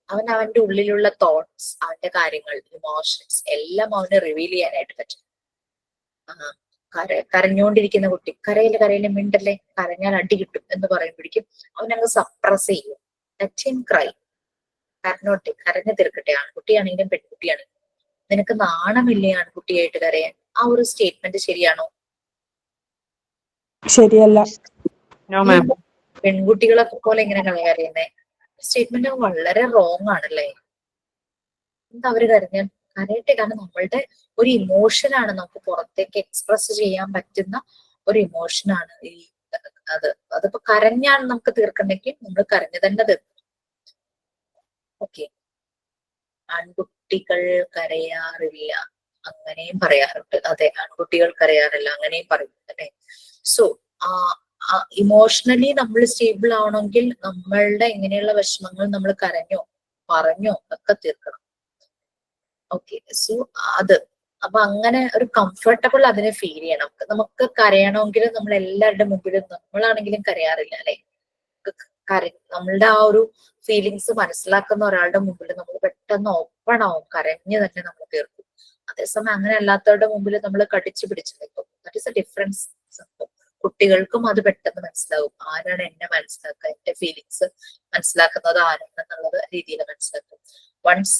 അവന്റെ ഉള്ളിലുള്ള തോട്ട്സ്, അവന്റെ കാര്യങ്ങൾ, ഇമോഷൻസ് എല്ലാം അവന് റിവീൽ ചെയ്യാനായിട്ട് പറ്റും. കരഞ്ഞുകൊണ്ടിരിക്കുന്ന കുട്ടി കരയില് മിണ്ടല്ലേ, കരഞ്ഞാൽ അടി കിട്ടും എന്ന് പറയുമ്പോഴേക്കും അവനങ്ങ് സപ്രസ് ചെയ്യും. Let him cry. കരഞ്ഞോട്ടെ, കരഞ്ഞു തീർക്കട്ടെ. ആൺകുട്ടിയാണെങ്കിലും പെൺകുട്ടിയാണെങ്കിലും. നിനക്ക് നാണമില്ലേ ആൺകുട്ടിയായിട്ട് കരയാൻ? ആ ഒരു സ്റ്റേറ്റ്മെന്റ് ശരിയാണോ? ശരിയല്ല. പെൺകുട്ടികളൊക്കെ പോലെ എങ്ങനെ കരയുന്നേ? സ്റ്റേറ്റ്മെന്റ് വളരെ റോങ് ആണല്ലേ. എന്താ അവര് കരഞ്ഞാൽ കരയട്ടെ, കാരണം നമ്മളുടെ ഒരു ഇമോഷനാണ്, നമുക്ക് പുറത്തേക്ക് എക്സ്പ്രസ് ചെയ്യാൻ പറ്റുന്ന ഒരു ഇമോഷനാണ് ഈ അതിപ്പോ കരഞ്ഞാണ് നമുക്ക് തീർക്കണ്ടെങ്കിൽ നമ്മൾ കരഞ്ഞു തന്നെ തീർക്കും. ഓക്കെ, ആൺകുട്ടികൾ കരയാറില്ല അങ്ങനെയും പറയാറുണ്ട്. അതെ, ആൺകുട്ടികൾ കരയാറില്ല അങ്ങനെയും പറയും അല്ലെ. സോ ഇമോഷണലി നമ്മൾ സ്റ്റേബിൾ ആവണമെങ്കിൽ നമ്മളുടെ ഇങ്ങനെയുള്ള വിഷമങ്ങൾ നമ്മൾ കരഞ്ഞോ പറഞ്ഞോ ഒക്കെ തീർക്കണം. ഓക്കെ, സോ അപ്പൊ അങ്ങനെ ഒരു കംഫർട്ടബിൾ അതിനെ ഫീൽ ചെയ്യണം. നമുക്ക് കരയണമെങ്കിൽ നമ്മൾ എല്ലാവരുടെ മുമ്പിലും, നമ്മളാണെങ്കിലും കരയാറില്ല അല്ലെ. നമ്മളുടെ ആ ഒരു ഫീലിങ്സ് മനസ്സിലാക്കുന്ന ഒരാളുടെ മുമ്പിൽ നമ്മൾ പെട്ടെന്ന് ഓപ്പൺ ആവും, കരഞ്ഞ് തന്നെ നമ്മൾ തീർക്കും. അതേസമയം അങ്ങനെ അല്ലാത്തവരുടെ മുമ്പിൽ നമ്മൾ കടിച്ചു പിടിച്ചു നിൽക്കും. That is A difference. കുട്ടികൾക്കും അത് പെട്ടെന്ന് മനസ്സിലാവും. ആരാണ് എന്നെ മനസ്സിലാക്കുക, എന്റെ ഫീലിങ്സ് മനസ്സിലാക്കുന്നത് ആരാണെന്നുള്ളത് രീതിയിൽ മനസ്സിലാക്കും. വൺസ്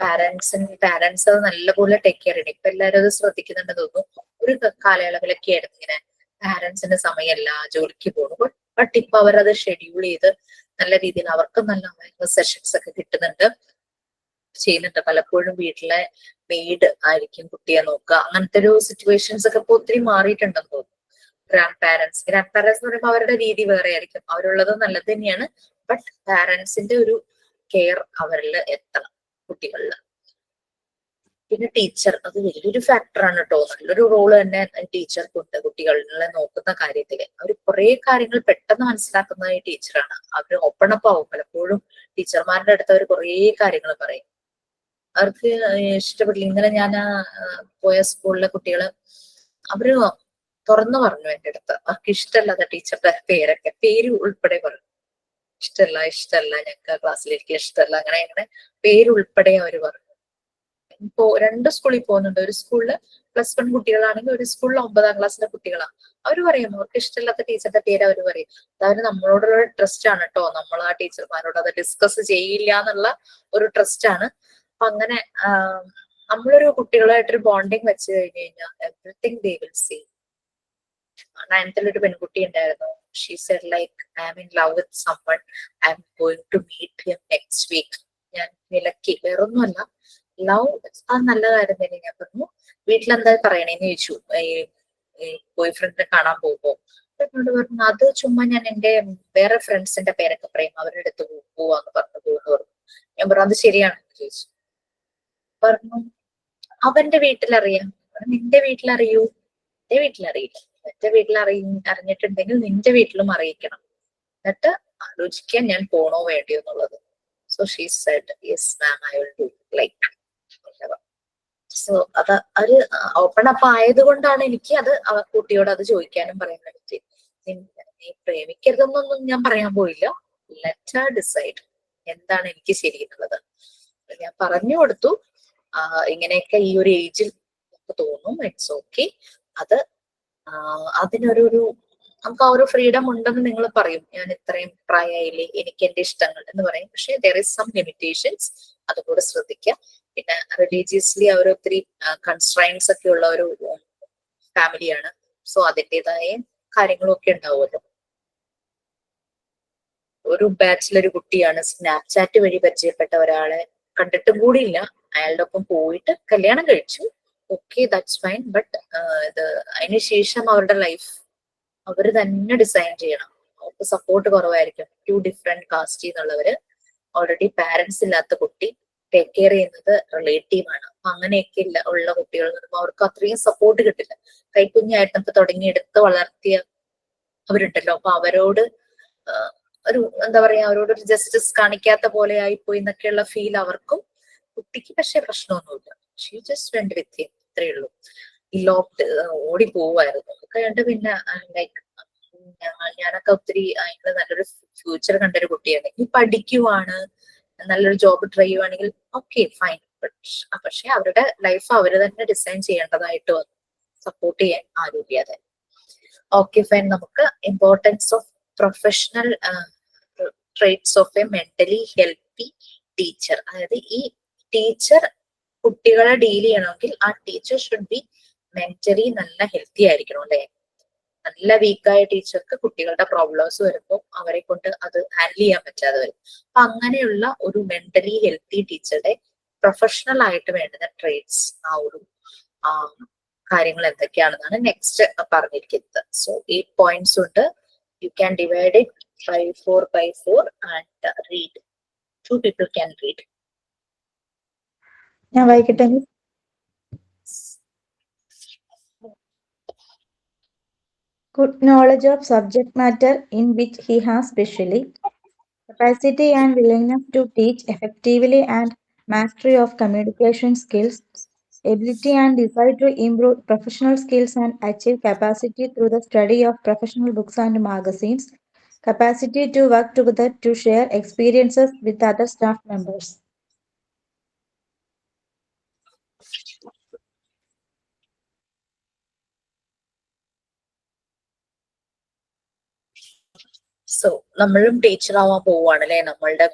പാരന്റ്സ് അത് നല്ലപോലെ ടേക്ക് കെയർ ചെയ്യണം. ഇപ്പൊ എല്ലാവരും അത് ശ്രദ്ധിക്കുന്നുണ്ടെന്ന് തോന്നുന്നു. ഒരു കാലയളവിലൊക്കെ ആയിരുന്നു ഇങ്ങനെ പാരന്റ്സിന് സമയമല്ല, ജോലിക്ക് പോകുന്നു. ബട്ട് ഇപ്പൊ അവരത് ഷെഡ്യൂൾ ചെയ്ത് നല്ല രീതിയിൽ അവർക്ക് നല്ല സെഷൻസ് ഒക്കെ കിട്ടുന്നുണ്ട്, ചെയ്യുന്നുണ്ട്. പലപ്പോഴും വീട്ടിലെ മെയ്ഡ് ആയിരിക്കും കുട്ടിയെ നോക്കുക. അങ്ങനത്തെ ഒരു സിറ്റുവേഷൻസ് ഒക്കെ ഇപ്പൊ ഒത്തിരി മാറിയിട്ടുണ്ടെന്ന് തോന്നുന്നു. ഗ്രാൻഡ് പാരന്റ്സ് എന്ന് പറയുമ്പോൾ അവരുടെ രീതി വേറെ ആയിരിക്കും. അവരുള്ളത് നല്ലത് തന്നെയാണ്. ബട്ട് പാരന്റ്സിന്റെ ഒരു കെയർ അവരിൽ എത്തണം കുട്ടികളിൽ. പിന്നെ ടീച്ചർ, അത് വലിയൊരു ഫാക്ടറാണ് കേട്ടോ. നല്ലൊരു റോള് തന്നെ ടീച്ചർക്കുണ്ട് കുട്ടികളെ നോക്കുന്ന കാര്യത്തില്. അവർ കുറെ കാര്യങ്ങൾ പെട്ടെന്ന് മനസ്സിലാക്കുന്നത് ഈ ടീച്ചറാണ്. അവർ ഓപ്പൺ അപ്പ് ആവും. പലപ്പോഴും ടീച്ചർമാരുടെ അടുത്ത് അവർ കുറെ കാര്യങ്ങൾ പറയും. അവർക്ക് ഇഷ്ടപ്പെട്ടില്ല. ഇന്നലെ ഞാൻ പോയ സ്കൂളിലെ കുട്ടികള് അവര് തുറന്നു പറഞ്ഞു എന്റെ അടുത്ത്. അവർക്ക് ഇഷ്ടമല്ലാത്ത ടീച്ചറുടെ പേര് ഉൾപ്പെടെ പറഞ്ഞു. ഇഷ്ടമല്ല, ഞങ്ങൾക്ക് ക്ലാസ്സിലിരിക്കുക ഇഷ്ടമല്ല, അങ്ങനെ പേരുൾപ്പെടെ അവര് പറഞ്ഞു. ഇപ്പോ 2 സ്കൂളിൽ പോകുന്നുണ്ട്. ഒരു സ്കൂളില് +1 കുട്ടികളാണെങ്കിൽ ഒരു സ്കൂളിൽ 9ാം ക്ലാസ്സിലെ കുട്ടികളാണ്. അവർ പറയും അവർക്ക് ഇഷ്ടമില്ലാത്ത ടീച്ചറുടെ പേര് അവർ പറയും. അതായത് നമ്മളോടുള്ള ട്രസ്റ്റ് ആണ് കേട്ടോ. നമ്മൾ ആ ടീച്ചർമാരോട് അത് ഡിസ്കസ് ചെയ്യില്ല എന്നുള്ള ഒരു ട്രസ്റ്റ് ആണ്. അപ്പൊ അങ്ങനെ നമ്മളൊരു കുട്ടികളായിട്ടൊരു ബോണ്ടിങ് വെച്ച് കഴിഞ്ഞു കഴിഞ്ഞാൽ everything they will see. 9th ഒരു പെൺകുട്ടി ഉണ്ടായിരുന്നു. She said like I am in love with someone, I am going to meet him next week. ഞാൻ വിലക്കി, വേറൊന്നുമല്ല, ലവ് അത് നല്ല കാര്യം തന്നെ. ഞാൻ പറഞ്ഞു വീട്ടിലെന്താ പറയണേന്ന് ചോദിച്ചു, ഈ ബോയ് ഫ്രണ്ടിനെ കാണാൻ പോകുമ്പോ. എന്നോട് പറഞ്ഞു അത് ചുമ്മാ ഞാൻ എന്റെ വേറെ ഫ്രണ്ട്സിന്റെ പേരൊക്കെ പറയും, അവരുടെ അടുത്ത് പോവാന്ന് പറഞ്ഞു പോകുന്നു പറഞ്ഞു. ഞാൻ പറഞ്ഞു അത് ശരിയാണെന്ന് ചോദിച്ചു. പറഞ്ഞു അവന്റെ വീട്ടിലറിയാം. നിന്റെ വീട്ടിലറിയൂ? എന്റെ വീട്ടിലറിയില്ല. എന്റെ വീട്ടിൽ അറിഞ്ഞിട്ടുണ്ടെങ്കിൽ നിന്റെ വീട്ടിലും അറിയിക്കണം, എന്നിട്ട് ആലോചിക്കാൻ ഞാൻ പോണോ വേണ്ടിയോ എന്നുള്ളത്. So she said yes ma'am I will do like. So അത് ഒരു ഓപ്പൺ അപ്പ് ആയതുകൊണ്ടാണ് എനിക്ക് അത് കുട്ടിയോട് അത് ചോദിക്കാനും പറയാൻ പറ്റി. നീ പ്രേമിക്കരുതെന്നൊന്നും ഞാൻ പറയാൻ പോയില്ല. ലെറ്റ് ഹർ ഡിസൈഡ് എന്താണ് എനിക്ക് ശരി എന്നുള്ളത്. ഞാൻ പറഞ്ഞു കൊടുത്തു, ഇങ്ങനെയൊക്കെ ഈ ഒരു ഏജിൽ നമുക്ക് തോന്നും, ഇറ്റ്സ് ഓക്കെ. അത് അതിനൊരു നമുക്ക് ആ ഒരു ഫ്രീഡം ഉണ്ടെന്ന് നിങ്ങൾ പറയും. ഞാൻ ഇത്രയും പ്രായമായില്ലേ, എനിക്ക് എന്റെ ഇഷ്ടങ്ങൾ എന്ന് പറയും. പക്ഷെ ദർ ഇസ് സം ലിമിറ്റേഷൻസ്, അതുകൂടെ ശ്രദ്ധിക്കുക. പിന്നെ റിലീജിയസ്ലി അവർ ഒത്തിരി കൺസ്ട്രൈൻസ് ഒക്കെ ഉള്ള ഒരു ഫാമിലിയാണ്. സോ അതിൻ്റെതായ കാര്യങ്ങളും ഒക്കെ ഉണ്ടാവുമല്ലോ. ഒരു ബാച്ചിലർ കുട്ടിയാണ് സ്നാപ്ചാറ്റ് വഴി പരിചയപ്പെട്ട ഒരാളെ കണ്ടിട്ടും കൂടിയില്ല, അയാളുടെ ഒപ്പം പോയിട്ട് കല്യാണം കഴിച്ചു. Okay, that's fine. ബട്ട് ഇത് അതിനുശേഷം അവരുടെ ലൈഫ് അവർ തന്നെ ഡിസൈൻ ചെയ്യണം. അവർക്ക് സപ്പോർട്ട് കുറവായിരിക്കും. 2 ഡിഫറെന്റ് കാസ്റ്റ് എന്നുള്ളവര്, ഓൾറെഡി പാരന്റ്സ് ഇല്ലാത്ത കുട്ടി, ടേക്ക് കെയർ ചെയ്യുന്നത് റിലേറ്റീവ് ആണ്. അപ്പൊ അങ്ങനെയൊക്കെ ഉള്ള കുട്ടികൾ അവർക്ക് അത്രയും സപ്പോർട്ട് കിട്ടില്ല. കൈക്കുഞ്ഞായിട്ട് തുടങ്ങിയെടുത്ത് വളർത്തിയ അവരുണ്ടല്ലോ, അപ്പൊ അവരോട് ഒരു എന്താ പറയാ, അവരോട് ഒരു ജസ്റ്റിസ് കാണിക്കാത്ത പോലെ ആയിപ്പോയി എന്നൊക്കെയുള്ള ഫീൽ അവർക്കും. കുട്ടിക്ക് പക്ഷെ പ്രശ്നമൊന്നുമില്ല. She just went with him, ഇത്രയേ ഉള്ളൂ. ഇലോപ്റ്റ് ഓടി പോവായിരുന്നു. കണ്ട് പിന്നെ ലൈക്ക് ഞാനൊക്കെ ഒത്തിരി അതിന് നല്ലൊരു ഫ്യൂച്ചർ കണ്ടൊരു കുട്ടിയാണ്. ഈ പഠിക്കുവാണ്, നല്ലൊരു ജോബ് ട്രൈ ചെയ്യുവാണെങ്കിൽ ഓക്കെ ഫൈൻ. പക്ഷെ അവരുടെ ലൈഫ് അവര് തന്നെ ഡിസൈൻ ചെയ്യേണ്ടതായിട്ട് വന്നു, സപ്പോർട്ട് ചെയ്യാൻ ആരുമില്ലാതെ. Okay fine. നമുക്ക് importance of professional traits of a mentally healthy teacher. അതായത് ഈ ടീച്ചർ കുട്ടികളെ ഡീൽ ചെയ്യണമെങ്കിൽ ആ ടീച്ചർ ഷുഡ് ബി മെന്റലി നല്ല ഹെൽത്തി ആയിരിക്കണം അല്ലെ. നല്ല വീക്കായ ടീച്ചർക്ക് കുട്ടികളുടെ പ്രോബ്ലംസ് വരുമ്പോൾ അവരെ കൊണ്ട് അത് ഹാൻഡിൽ ചെയ്യാൻ പറ്റാതെ വരും. അപ്പൊ അങ്ങനെയുള്ള ഒരു മെന്റലി ഹെൽത്തി ടീച്ചറുടെ പ്രൊഫഷണൽ ആയിട്ട് വേണ്ടുന്ന ട്രേറ്റ്സ്, ആ ഒരു കാര്യങ്ങൾ എന്തൊക്കെയാണെന്നാണ് നെക്സ്റ്റ് പറഞ്ഞിരിക്കുന്നത്. സോ 8 points ഉണ്ട്. You can divide it by 4 and read. 2 people can read. ഞാൻ വായിക്കട്ടെ. Good knowledge of subject matter in which he has specially, capacity and willingness to teach effectively and mastery of communication skills, ability and desire to improve professional skills and achieve capacity through the study of professional books and magazines, capacity to work together to share experiences with other staff members. So നമ്മളും teacher ആവാൻ പോവാണല്ലേ. നമ്മളുടെ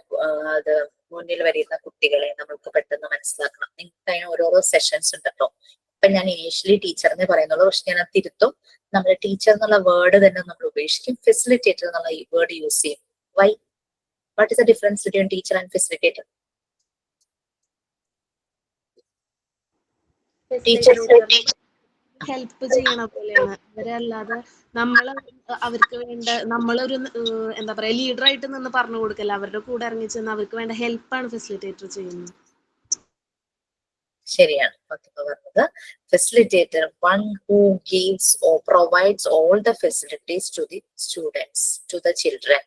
അത് മുന്നിൽ വരുന്ന കുട്ടികളെ നമ്മൾക്ക് പെട്ടെന്ന് മനസ്സിലാക്കണം. നിങ്ങൾക്ക് അതിന് ഓരോരോ സെഷൻസ് ഉണ്ടല്ലോ. ഇപ്പൊ ഞാൻ ഇനീഷ്യലി ടീച്ചർ എന്നേ പറയുന്നുള്ളൂ, പക്ഷെ ഞാൻ അത് തിരുത്തും. നമ്മൾ ടീച്ചർ എന്നുള്ള വേർഡ് തന്നെ നമ്മൾ ഉപേക്ഷിക്കും, ഫെസിലിറ്റേറ്റർ എന്നുള്ള ഈ വേർഡ് യൂസ് ചെയ്യും. Why? What is the difference between teacher and facilitator? Teacher help ചെയ്യണ പോലെയാണ് അവരല്ലാതെ അവർക്ക് വേണ്ട നമ്മളൊരു എന്താ പറയാ ലീഡറായിട്ട് നിന്ന് പറഞ്ഞു കൊടുക്കല്ല, അവരുടെ കൂടെ ഇറങ്ങി ചെന്ന് അവർക്ക് വേണ്ട ഹെൽപ്പാണ് ഫെസിലിറ്റേറ്റർ ചെയ്യുന്നത്. ശരിയാണ് പറഞ്ഞത്. Facilitator one who gives or provides all the facilities to the students, to the children.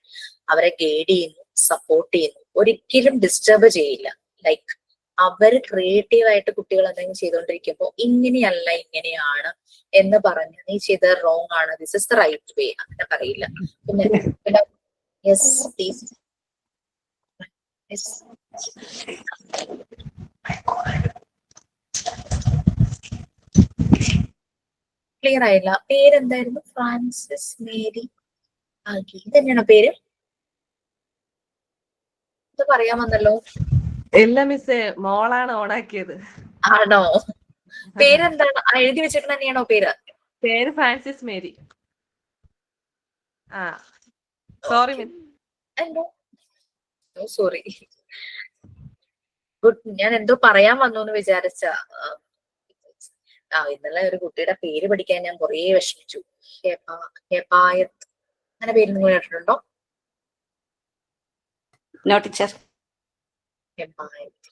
അവരെ ഗൈഡ് ചെയ്യുന്നു, സപ്പോർട്ട് ചെയ്യുന്നു, ഒരിക്കലും ഡിസ്റ്റർബ് ചെയ്യില്ല. ലൈക്ക് അവര് ക്രിയേറ്റീവ് ആയിട്ട് കുട്ടികൾ എന്തെങ്കിലും ചെയ്തുകൊണ്ടിരിക്കുമ്പോൾ ഇങ്ങനെയല്ല ഇങ്ങനെയാണ് എന്ന് പറഞ്ഞ് നീ ചെയ്തത് റോങ് ആണ്, this is the right way, അങ്ങനെ പറയില്ല. പിന്നെ യെസ് പ്ലീസ്. ക്ലിയർ ആയില്ല. പേരെന്തായിരുന്നു? Francis Mary Aghi. ഇതന്നെയാണോ പേര്? ഇത് പറയാൻ വന്നല്ലോ. ഇല്ല മിസ്സേ, മോളാണ് ഓണാക്കിയത്. ആണോ? പേരെന്താണ്? എഴുതി വെച്ചിട്ട് തന്നെയാണോ പേര്? പേര് ഫ്രാൻസിസ് മേരി. ആ സോറി മിസ്. എന്തോ സോറി. ഗുഡ്. ഞാൻ എന്തോ പറയാൻ വന്നു എന്ന് വിചാരിച്ച. ഇന്നലെ ഒരു കുട്ടിയുടെ പേര് പഠിക്കാൻ ഞാൻ കുറേ വിഷമിച്ചു. ഹെപായത്ത് അങ്ങനെ പേര് നിങ്ങൾ കേട്ടിട്ടുണ്ടോ? No teacher. ഹെപായത്ത്.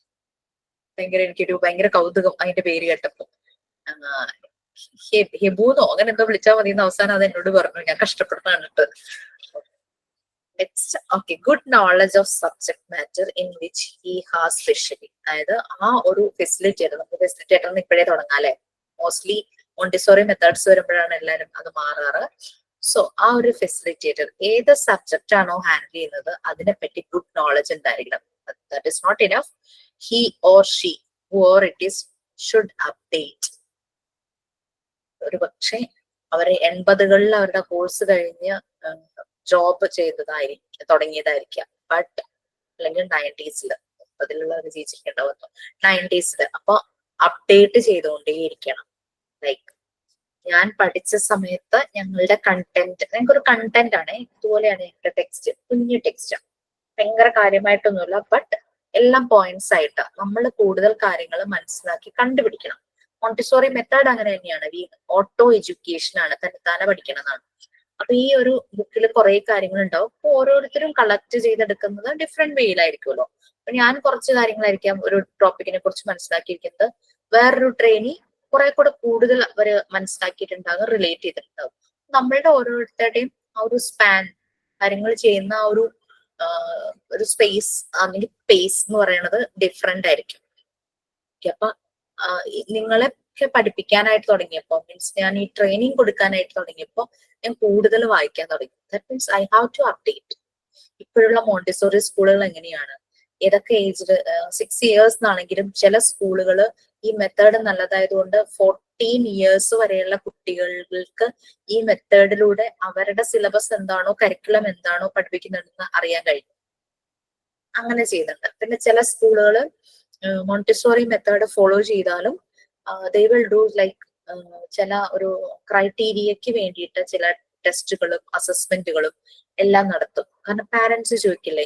എനിക്കൊരു ഭയങ്കര കൗതുകം അതിന്റെ പേര് കേട്ടപ്പോ. ഹെബൂന്നോ അങ്ങനെ എന്തോ വിളിച്ചാൽ മതി എന്ന് അവസാനം അത് എന്നോട് പറഞ്ഞു. ഞാൻ കഷ്ടപ്പെടുന്ന കണ്ടിട്ട്. Next, okay, good knowledge of subject matter in which he has specially. അതായത് ആ ഒരു ഫെസിലിറ്റേറ്റർ, നമുക്ക് ഫെസിലിറ്റേറ്ററിന് ഇപ്പോഴേ തുടങ്ങാം അല്ലെ. മോസ്റ്റ്ലി മോണ്ടിസോറി മെത്തേഡ്സ് വരുമ്പോഴാണ് എല്ലാവരും അത് മാറാറ്. സോ ആ ഒരു ഫെസിലിറ്റേറ്റർ ഏത് സബ്ജക്റ്റ് ആണോ ഹാൻഡിൽ ചെയ്യുന്നത് അതിനെപ്പറ്റി ഗുഡ് നോളജ് ഉണ്ടായിരിക്കണം. That is not enough. He or she or it is should update. ഒരു പക്ഷെ അവര് 80കളിൽ അവരുടെ കോഴ്സ് കഴിഞ്ഞ് ജോബ് തുടങ്ങിയതായിരിക്കാം. ബട്ട് അല്ലെങ്കിൽ 90s 30-ലുള്ളവർ ജീവിച്ചിരിക്കേണ്ടാവുന്നു 90s. അപ്പൊ അപ്ഡേറ്റ് ചെയ്തുകൊണ്ടേയിരിക്കണം. ലൈക്ക് ഞാൻ പഠിച്ച സമയത്ത് ഞങ്ങളുടെ കണ്ടന്റ്, ഞങ്ങൾക്കൊരു കണ്ടന്റ് ആണ്, ഇതുപോലെയാണ് ഞങ്ങളുടെ ടെക്സ്റ്റ്, കുഞ്ഞു ടെക്സ്റ്റ്, ഭയങ്കര കാര്യമായിട്ടൊന്നുമില്ല. ബട്ട് എല്ലാം പോയിന്റ്സ് ആയിട്ട് നമ്മൾ കൂടുതൽ കാര്യങ്ങൾ മനസ്സിലാക്കി കണ്ടുപിടിക്കണം. മോണ്ടിസോറി മെത്തേഡ് അങ്ങനെ തന്നെയാണ്. ഓട്ടോ എഡ്യൂക്കേഷൻ ആണ്, തന്നെത്താനെ പഠിക്കണം എന്നാണ്. അപ്പൊ ഈ ഒരു ബുക്കിൽ കുറെ കാര്യങ്ങൾ ഉണ്ടാവും. അപ്പൊ ഓരോരുത്തരും കളക്ട് ചെയ്തെടുക്കുന്നത് ഡിഫറെന്റ് വേയിലായിരിക്കുമല്ലോ. അപ്പൊ ഞാൻ കുറച്ച് കാര്യങ്ങളായിരിക്കാം ഒരു ടോപ്പിക്കിനെ കുറിച്ച് മനസ്സിലാക്കിയിരിക്കുന്നത്. വേറൊരു ട്രെയിനി കുറെ കൂടെ കൂടുതൽ അവര് മനസ്സിലാക്കിയിട്ടുണ്ടാകും, റിലേറ്റ് ചെയ്തിട്ടുണ്ടാകും. നമ്മളുടെ ഓരോരുത്തരുടെയും ആ ഒരു സ്പാൻ, കാര്യങ്ങൾ ചെയ്യുന്ന ആ ഒരു സ്പേസ് അല്ലെങ്കിൽ പേസ് എന്ന് പറയുന്നത് ഡിഫറെന്റ് ആയിരിക്കും. അപ്പൊ നിങ്ങളെയൊക്കെ പഠിപ്പിക്കാനായിട്ട് തുടങ്ങിയപ്പോ, മീൻസ് ഞാൻ ഈ ട്രെയിനിങ് കൊടുക്കാനായിട്ട് തുടങ്ങിയപ്പോ ഞാൻ കൂടുതൽ വായിക്കാൻ തുടങ്ങി. That means I have to update. ഇപ്പോഴുള്ള മോണ്ടിസോറി സ്കൂളുകൾ എങ്ങനെയാണ്, ഏതൊക്കെ ഏജില് 6 years എന്നാണെങ്കിലും ചില സ്കൂളുകൾ ഈ മെത്തേഡ് നല്ലതായതുകൊണ്ട് 14 years വരെയുള്ള കുട്ടികൾക്ക് ഈ മെത്തേഡിലൂടെ അവരുടെ സിലബസ് എന്താണോ, കരിക്കുലം എന്താണോ പഠിപ്പിക്കുന്നതെന്ന് അറിയാൻ കഴിയും. അങ്ങനെ ചെയ്യുന്നുണ്ട്. പിന്നെ ചില സ്കൂളുകൾ മോണ്ടിസോറി മെത്തേഡ് ഫോളോ ചെയ്താലും ദേ വിൽ ഡു ലൈക്ക് ചില ഒരു ക്രൈറ്റീരിയക്ക് വേണ്ടിയിട്ട് ചില ടെസ്റ്റുകളും അസസ്മെന്റുകളും എല്ലാം നടത്തും. കാരണം പാരന്റ്സ് ചോദിക്കില്ലേ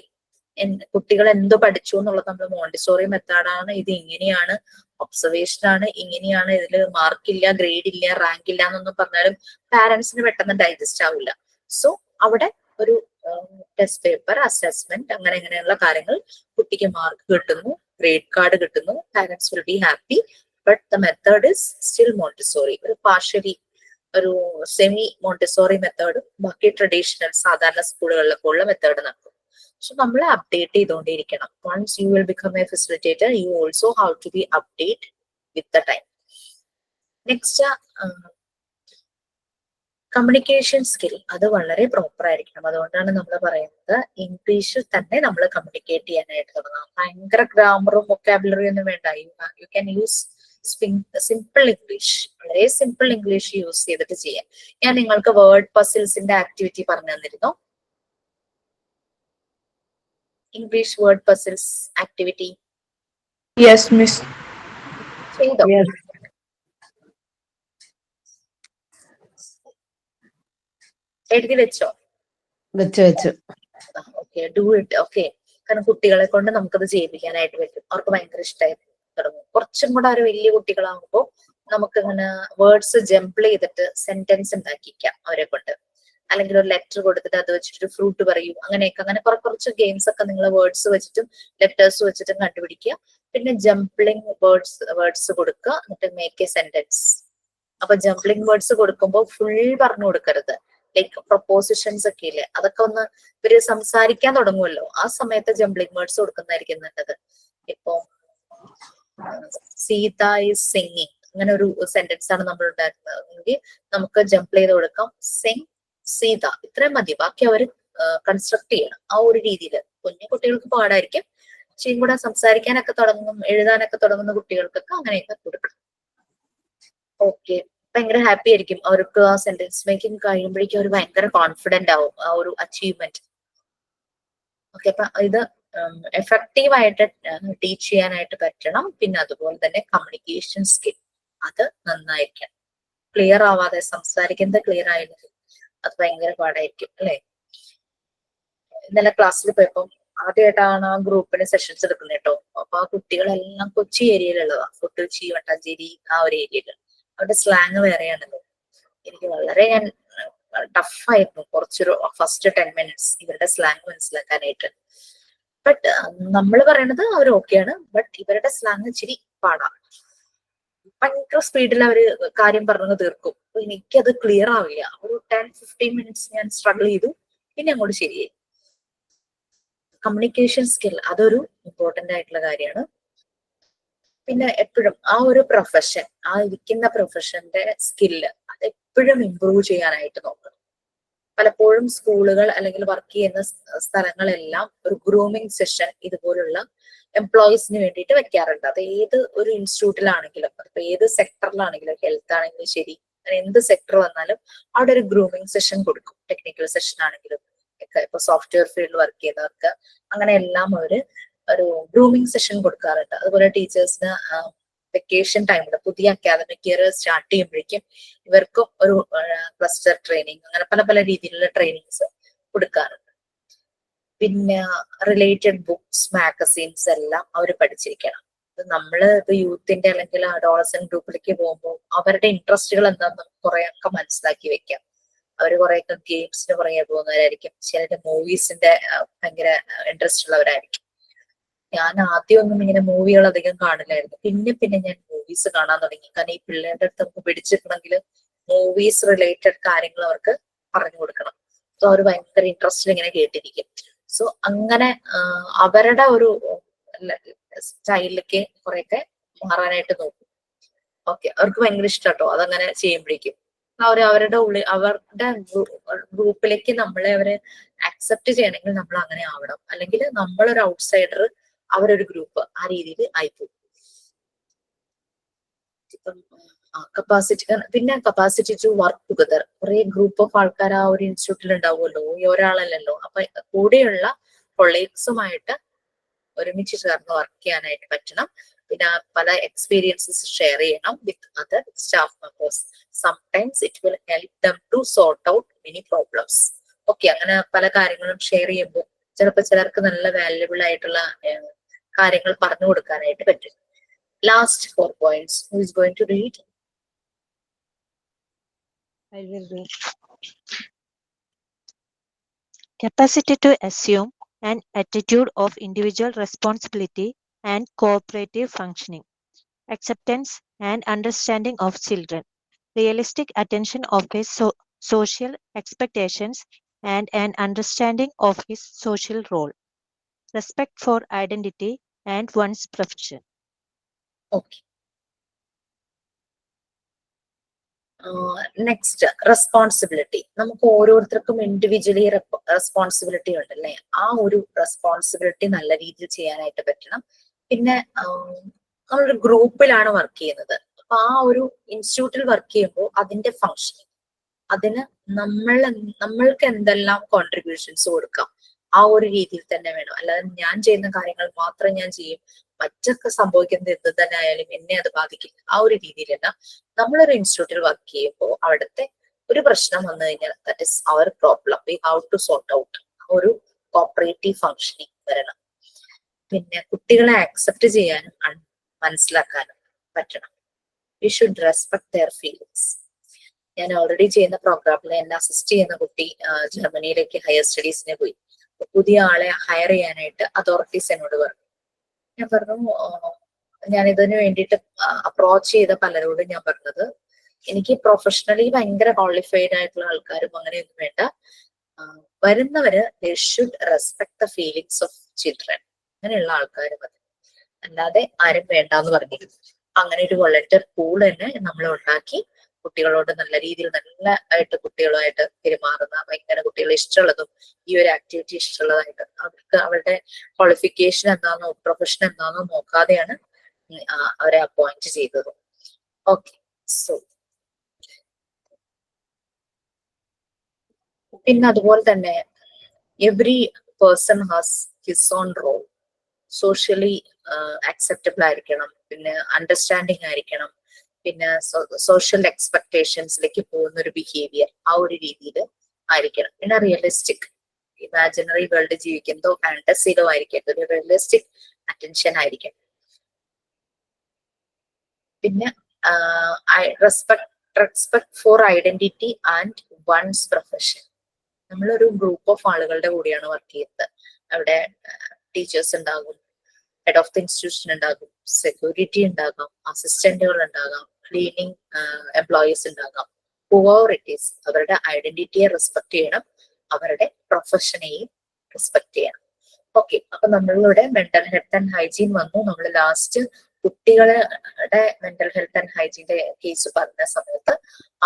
കുട്ടികൾ എന്ത് പഠിച്ചു എന്നുള്ളത്. നമ്മൾ മോണ്ടിസോറി മെത്തേഡാണ്, ഇത് ഇങ്ങനെയാണ്, ഒബ്സർവേഷൻ ആണ്, ഇങ്ങനെയാണ്, ഇതിൽ മാർക്കില്ല, ഗ്രേഡ് ഇല്ല, റാങ്ക് ഇല്ല എന്നൊന്നും പറഞ്ഞാലും പാരന്റ്സിന് പെട്ടെന്ന് ഡൈജസ്റ്റ് ആവില്ല. സോ അവിടെ ഒരു ടെസ്റ്റ് പേപ്പർ, അസസ്മെന്റ്, അങ്ങനെയുള്ള കാര്യങ്ങൾ, കുട്ടിക്ക് മാർക്ക് കിട്ടുന്നു, ഗ്രേഡ് കാർഡ് കിട്ടുന്നു, parents will be happy. But the method is still Montessori. ഒരു പാർഷ്യലി ഒരു സെമി മോണ്ടിസോറി മെത്തേഡും ബാക്കി ട്രഡീഷണൽ സാധാരണ സ്കൂളുകളിലൊക്കെ ഉള്ള മെത്തേഡ് നടക്കും. സോ നമ്മൾ അപ്ഡേറ്റ് ചെയ്തുകൊണ്ടിരിക്കണം. Once you will become a facilitator, you also have to be update with the time. Next, communication skill, അത് വളരെ പ്രോപ്പർ ആയിരിക്കണം. അതുകൊണ്ടാണ് നമ്മൾ പറയുന്നത് ഇംഗ്ലീഷിൽ തന്നെ നമ്മൾ കമ്മ്യൂണിക്കേറ്റ് ചെയ്യാനായിട്ട് തുടങ്ങാം. ഭയങ്കര ഗ്രാമറും വൊക്കാബുലറിയും ഒന്നും വേണ്ട. U can use simple English, വളരെ സിമ്പിൾ ഇംഗ്ലീഷ് യൂസ് ചെയ്തിട്ട് ചെയ്യാം. ഞാൻ നിങ്ങൾക്ക് വേർഡ് പസിൽസിന്റെ ആക്ടിവിറ്റി പറഞ്ഞു തന്നിരുന്നു. English word puzzles activity yes miss. ചെയ്തോ? എഴുതി വെച്ചോ? വെച്ചു. Okay, do it. ഓക്കെ, കാരണം കുട്ടികളെ കൊണ്ട് നമുക്കത് ചെയ്യിപ്പിക്കാനായിട്ട് പറ്റും. അവർക്ക് ഭയങ്കര ഇഷ്ടമായി തുടങ്ങും. കുറച്ചും കൂടെ ഒരു വലിയ കുട്ടികളാകുമ്പോൾ നമുക്ക് ഇങ്ങനെ വേർഡ്സ് ജംപിൾ ചെയ്തിട്ട് സെന്റൻസ് ഉണ്ടാക്കിക്കാം അവരെ കൊണ്ട്. അല്ലെങ്കിൽ ഒരു ലെറ്റർ കൊടുത്തിട്ട് അത് വെച്ചിട്ട് ഒരു ഫ്രൂട്ട് പറയും, അങ്ങനെയൊക്കെ. അങ്ങനെ കുറച്ച് ഗെയിംസ് ഒക്കെ നിങ്ങൾ വേർഡ്സ് വെച്ചിട്ടും ലെറ്റേഴ്സ് വെച്ചിട്ടും കണ്ടുപിടിക്കുക. പിന്നെ ജംപ്ലിംഗ് വേർഡ്സ് കൊടുക്കുക, എന്നിട്ട് മേക്ക് എ സെന്റൻസ്. അപ്പൊ ജംപ്ലിംഗ് വേർഡ്സ് കൊടുക്കുമ്പോൾ ഫുൾ പറഞ്ഞു കൊടുക്കരുത്. ലൈക്ക് പ്രൊപ്പോസിഷൻസ് ഒക്കെ ഇല്ലേ, അതൊക്കെ ഒന്ന് ഇവര് സംസാരിക്കാൻ തുടങ്ങുമല്ലോ, ആ സമയത്ത് ജംപ്ലിംഗ് വേർഡ്സ് കൊടുക്കുന്നതായിരിക്കും നല്ലത്. ഇപ്പൊ സീത ഈസ് സിംഗിങ്, അങ്ങനെ ഒരു സെന്റൻസ് ആണ് നമ്മൾ ഉണ്ടായിരുന്നതെങ്കിൽ നമുക്ക് ജംപിൾ ചെയ്ത് കൊടുക്കാം. സിംഗ് സീത, ഇത്രയും മതി. ബാക്കി അവർ കൺസ്ട്രക്ട് ചെയ്യണം ആ ഒരു രീതിയിൽ. കുഞ്ഞു കുട്ടികൾക്ക് പാടായിരിക്കും, പക്ഷേ കൂടെ സംസാരിക്കാനൊക്കെ തുടങ്ങും, എഴുതാനൊക്കെ തുടങ്ങുന്ന കുട്ടികൾക്കൊക്കെ അങ്ങനെയൊക്കെ കൊടുക്കണം. ഓക്കെ, ഭയങ്കര ഹാപ്പി ആയിരിക്കും. അവർക്ക് ആ സെന്റൻസ് മേക്കിംഗ് കഴിയുമ്പോഴേക്കും അവർ ഭയങ്കര കോൺഫിഡന്റ് ആവും ആ ഒരു അച്ചീവ്മെന്റ്. ഓക്കെ, അപ്പൊ ഇത് എഫക്റ്റീവ് ആയിട്ട് ടീച്ച് ചെയ്യാനായിട്ട് പറ്റണം. പിന്നെ അതുപോലെ തന്നെ കമ്മ്യൂണിക്കേഷൻ സ്കിൽ അത് നന്നായിരിക്കണം. ക്ലിയർ ആവാതെ സംസാരിക്കുന്നത് ക്ലിയർ ആയില്ലെങ്കിൽ അത് ഭയങ്കര പാടായിരിക്കും അല്ലെ. ഇന്നലെ ക്ലാസ്സിൽ പോയപ്പോ ആദ്യമായിട്ടാണ് ആ ഗ്രൂപ്പിന് സെഷൻസ് എടുക്കുന്നത് കേട്ടോ. അപ്പൊ ആ കുട്ടികളെല്ലാം കൊച്ചി ഏരിയയിലുള്ളതാ, കൊച്ചി, വട്ടാഞ്ചേരി ആ ഒരു ഏരിയയിൽ. അവരുടെ സ്ലാങ് വേറെയാണല്ലോ. എനിക്ക് വളരെ ടഫായിരുന്നു കുറച്ചൊരു ഫസ്റ്റ് 10 minutes ഇവരുടെ സ്ലാങ് മനസ്സിലാക്കാനായിട്ട്. ബട്ട് നമ്മൾ പറയണത് അവർ ഓക്കെയാണ്, ബട്ട് ഇവരുടെ സ്ലാങ് ഇച്ചിരി പാടാണ്. ഭയങ്കര സ്പീഡിൽ അവര് കാര്യം പറഞ്ഞു തീർക്കും. അപ്പൊ എനിക്കത് ക്ലിയർ ആവില്ല. ഒരു 10-15 minutes ഞാൻ സ്ട്രഗിൾ ചെയ്തു, പിന്നെ അങ്ങോട്ട് ശരിയായി. കമ്മ്യൂണിക്കേഷൻ സ്കിൽ അതൊരു ഇമ്പോർട്ടന്റ് ആയിട്ടുള്ള കാര്യമാണ്. പിന്നെ എപ്പോഴും ആ ഒരു പ്രൊഫഷൻ, ആ ഇരിക്കുന്ന പ്രൊഫഷന്റെ സ്കില്ല് അത് എപ്പോഴും ഇമ്പ്രൂവ് ചെയ്യാനായിട്ട് നോക്കണം. പലപ്പോഴും സ്കൂളുകൾ അല്ലെങ്കിൽ വർക്ക് ചെയ്യുന്ന സ്ഥലങ്ങളെല്ലാം ഒരു ഗ്രൂമിങ് സെഷൻ ഇതുപോലുള്ള എംപ്ലോയീസിന് വേണ്ടിയിട്ട് വെക്കാറുണ്ട്. അത് ഏത് ഒരു ഇൻസ്റ്റിറ്റ്യൂട്ടിലാണെങ്കിലും, അതിപ്പോ ഏത് സെക്ടറിലാണെങ്കിലും, ഹെൽത്ത് ആണെങ്കിലും ശരി, എന്ത് സെക്ടർ വന്നാലും അവിടെ ഒരു ഗ്രൂമിങ് സെഷൻ കൊടുക്കും. ടെക്നിക്കൽ സെഷൻ ആണെങ്കിലും ഒക്കെ, ഇപ്പൊ സോഫ്റ്റ്വെയർ ഫീൽഡിൽ വർക്ക് ചെയ്യുന്നവർക്ക് അങ്ങനെ എല്ലാം അവര് ഒരു ഗ്രൂമിങ് സെഷൻ കൊടുക്കാറുണ്ട്. അതുപോലെ ടീച്ചേഴ്സിന് വെക്കേഷൻ ടൈമിൽ പുതിയ അക്കാദമിക് ഇയർ സ്റ്റാർട്ട് ചെയ്യുമ്പോഴേക്കും ഇവർക്കും ഒരു ക്ലസ്റ്റർ ട്രെയിനിങ്, അങ്ങനെ പല പല രീതിയിലുള്ള ട്രെയിനിങ്സ് കൊടുക്കാറുണ്ട്. പിന്നെ റിലേറ്റഡ് ബുക്സ്, മാഗസീൻസ് എല്ലാം അവർ പഠിച്ചിരിക്കണം. നമ്മള് ഇപ്പൊ യൂത്തിന്റെ അല്ലെങ്കിൽ അഡോളസന്റ് ഗ്രൂപ്പിലേക്ക് പോകുമ്പോൾ അവരുടെ ഇൻട്രസ്റ്റുകൾ എന്താണെന്ന് കുറെയൊക്കെ മനസ്സിലാക്കി വെക്കാം. അവർ കുറെയൊക്കെ ഗെയിംസിന് പുറകെ പോകുന്നവരായിരിക്കും, ചിലര് മൂവീസിന്റെ ഭയങ്കര ഇൻട്രസ്റ്റ് ഉള്ളവരായിരിക്കും. ഞാൻ ആദ്യമൊന്നും ഇങ്ങനെ മൂവികൾ അധികം കാണില്ലായിരുന്നു. പിന്നെ ഞാൻ മൂവീസ് കാണാൻ തുടങ്ങി. കാരണം ഈ പിള്ളേരുടെ അടുത്ത് നമുക്ക് പിടിച്ചിട്ടുണ്ടെങ്കിൽ മൂവീസ് റിലേറ്റഡ് കാര്യങ്ങൾ അവർക്ക് പറഞ്ഞു കൊടുക്കണം. സോ അവർ ഭയങ്കര ഇൻട്രസ്റ്റിൽ ഇങ്ങനെ കേട്ടിരിക്കും. സോ അങ്ങനെ അവരുടെ ഒരു സ്റ്റൈലിലേക്ക് കുറെയൊക്കെ മാറാനായിട്ട് നോക്കും. ഓക്കെ, അവർക്ക് ഭയങ്കര ഇഷ്ടം കേട്ടോ അതങ്ങനെ ചെയ്യുമ്പോഴേക്കും. അവരുടെ ഉള്ളിൽ അവരുടെ ഗ്രൂപ്പിലേക്ക് നമ്മളെ അവരെ അക്സെപ്റ്റ് ചെയ്യണമെങ്കിൽ നമ്മൾ അങ്ങനെ ആവണം. അല്ലെങ്കിൽ നമ്മളൊരു ഔട്ട്സൈഡർ, അവരൊരു ഗ്രൂപ്പ്, ആ രീതിയിൽ ആയിപ്പോകും. കപ്പാസിറ്റി, പിന്നെ കപ്പാസിറ്റി ടു വർക്ക് ടുഗദർ. കുറെ ഗ്രൂപ്പ് ഓഫ് ആൾക്കാർ ആ ഒരു ഇൻസ്റ്റിറ്റ്യൂട്ടിൽ ഉണ്ടാവുമല്ലോ, ഈ ഒരാളല്ലല്ലോ. അപ്പൊ കൂടെയുള്ള കൊളീഗ്സുമായിട്ട് ഒരുമിച്ച് ചേർന്ന് വർക്ക് ചെയ്യാനായിട്ട് പറ്റണം. പിന്നെ പല എക്സ്പീരിയൻസസ് ഷെയർ ചെയ്യണം with other staff members. Sometimes it will help them to sort out many problems. Okay, അങ്ങനെ പല കാര്യങ്ങളും ഷെയർ ചെയ്യുമ്പോൾ ചിലപ്പോൾ ചിലർക്ക് നല്ല വാല്യുബിൾ ആയിട്ടുള്ള കാര്യങ്ങൾ പറഞ്ഞു കൊടുക്കാനായിട്ട് പറ്റും. Last 4 points. Who is going to read? I will read. Capacity to assume an attitude of individual responsibility and cooperative functioning. Acceptance and understanding of children. Realistic attention of his social expectations and an understanding of his social role. Respect for identity and one's profession. Okay. Next responsibility. നമുക്ക് ഓരോരുത്തർക്കും individually responsibility ഉണ്ടല്ലേ. ആ ഒരു responsibility നല്ല രീതിയിൽ ചെയ്യാനായിട്ട് പറ്റണം. പിന്നെ നമ്മളൊരു ഗ്രൂപ്പിലാണ് വർക്ക് ചെയ്യുന്നത്. അപ്പൊ ആ ഒരു ഇൻസ്റ്റിറ്റ്യൂട്ടിൽ വർക്ക് ചെയ്യുമ്പോൾ അതിന്റെ ഫങ്ഷനിങ്, അതിന് നമ്മൾക്ക് എന്തെല്ലാം കോൺട്രിബ്യൂഷൻസ് കൊടുക്കാം ആ ഒരു രീതിയിൽ തന്നെ വേണം. അല്ലാതെ ഞാൻ ചെയ്യുന്ന കാര്യങ്ങൾ മാത്രം ഞാൻ ചെയ്യും, മറ്റൊക്കെ സംഭവിക്കുന്നത് എന്ത് തന്നെ ആയാലും എന്നെ അത് ബാധിക്കില്ല, ആ ഒരു രീതിയിലല്ല. നമ്മളൊരു ഇൻസ്റ്റിറ്റ്യൂട്ടിൽ വർക്ക് ചെയ്യുമ്പോൾ അവിടുത്തെ ഒരു പ്രശ്നം വന്നു കഴിഞ്ഞാൽ that is our problem, we how to sort out. ഒരു കോപ്പറേറ്റീവ് ഫങ്ഷനിങ് വരണം. പിന്നെ കുട്ടികളെ ആക്സെപ്റ്റ് ചെയ്യാനും മനസ്സിലാക്കാനും പറ്റണം. We should respect their feelings. ഞാൻ ഓൾറെഡി ചെയ്യുന്ന പ്രോഗ്രാമിൽ എന്നെ അസിസ്റ്റ് ചെയ്യുന്ന കുട്ടി ജർമ്മനിയിലേക്ക് ഹയർ സ്റ്റഡീസിന് പോയി. പുതിയ ആളെ ഹയർ ചെയ്യാനായിട്ട് അതോറിറ്റീസ് എന്നോട് പറഞ്ഞു. ഞാൻ പറഞ്ഞു, ഞാൻ ഇതിനു വേണ്ടിയിട്ട് അപ്രോച്ച് ചെയ്ത പലരോടും ഞാൻ പറഞ്ഞത്, എനിക്ക് പ്രൊഫഷണലി ഭയങ്കര ക്വാളിഫൈഡ് ആയിട്ടുള്ള ആൾക്കാരും അങ്ങനെയൊന്നും വേണ്ട, വരുന്നവര് they should respect the feelings of children, അങ്ങനെയുള്ള ആൾക്കാർ മതി, അല്ലാതെ ആരും വേണ്ടെന്ന് പറഞ്ഞിരുന്നു. അങ്ങനെ ഒരു വോളണ്ടിയർ പൂൾ തന്നെ നമ്മൾ ഉണ്ടാക്കി കുട്ടികളോട് നല്ല രീതിയിൽ നല്ല ആയിട്ട് കുട്ടികളുമായിട്ട് പെരുമാറുന്ന, ഭയങ്കര കുട്ടികളെ ഇഷ്ടമുള്ളതും ഈ ഒരു ആക്ടിവിറ്റി ഇഷ്ടമുള്ളതായിട്ട് അവർക്ക് അവരുടെ ക്വാളിഫിക്കേഷൻ എന്താണെന്നോ പ്രൊഫഷൻ എന്താണെന്നോ നോക്കാതെയാണ് അവരെ അപ്പോയിന്റ് ചെയ്തത്. ഓക്കെ, സോ പിന്നെ അതുപോലെ തന്നെ every person has his own role. Socially acceptable ആയിരിക്കണം, പിന്നെ അണ്ടർസ്റ്റാൻഡിങ് ആയിരിക്കണം, പിന്നെ സോഷ്യൽ എക്സ്പെക്ടേഷൻസിലേക്ക് പോകുന്ന ഒരു ബിഹേവിയർ ആ ഒരു രീതിയിൽ ആയിരിക്കണം. പിന്നെ റിയലിസ്റ്റിക്, ഇമാജിനറി വേൾഡ് ജീവിക്കുന്നതോ ഫാന്റസിയിലോ ആയിരിക്കരുത്, ഒരു റിയലിസ്റ്റിക് അറ്റൻഷൻ ആയിരിക്കണം. പിന്നെ respect for identity and one's profession. നമ്മളൊരു ഗ്രൂപ്പ് ഓഫ് ആളുകളുടെ കൂടെയാണ് വർക്ക് ചെയ്യുന്നത്. അവിടെ ടീച്ചേഴ്സ് ഉണ്ടാകും, ഹെഡ് ഓഫ് ദി ഇൻസ്റ്റിറ്റ്യൂഷൻ ഉണ്ടാകും, സെക്യൂരിറ്റി ഉണ്ടാകാം, അസിസ്റ്റന്റുകൾ ഉണ്ടാകാം, ക്ലീനിങ് എംപ്ലോയീസ് ഉണ്ടാകാം. ഹൂവർ ഇറ്റ് ഈസ്, അവരുടെ ഐഡന്റിറ്റിയെ റെസ്പെക്ട് ചെയ്യണം, അവരുടെ പ്രൊഫഷനെയും റെസ്പെക്ട് ചെയ്യണം. ഓക്കെ, അപ്പൊ നമ്മളിവിടെ മെന്റൽ ഹെൽത്ത് ആൻഡ് ഹൈജീൻ വന്നു. നമ്മൾ ലാസ്റ്റ് കുട്ടികളുടെ മെന്റൽ ഹെൽത്ത് ആൻഡ് ഹൈജീന്റെ കേസ് പറഞ്ഞ സമയത്ത്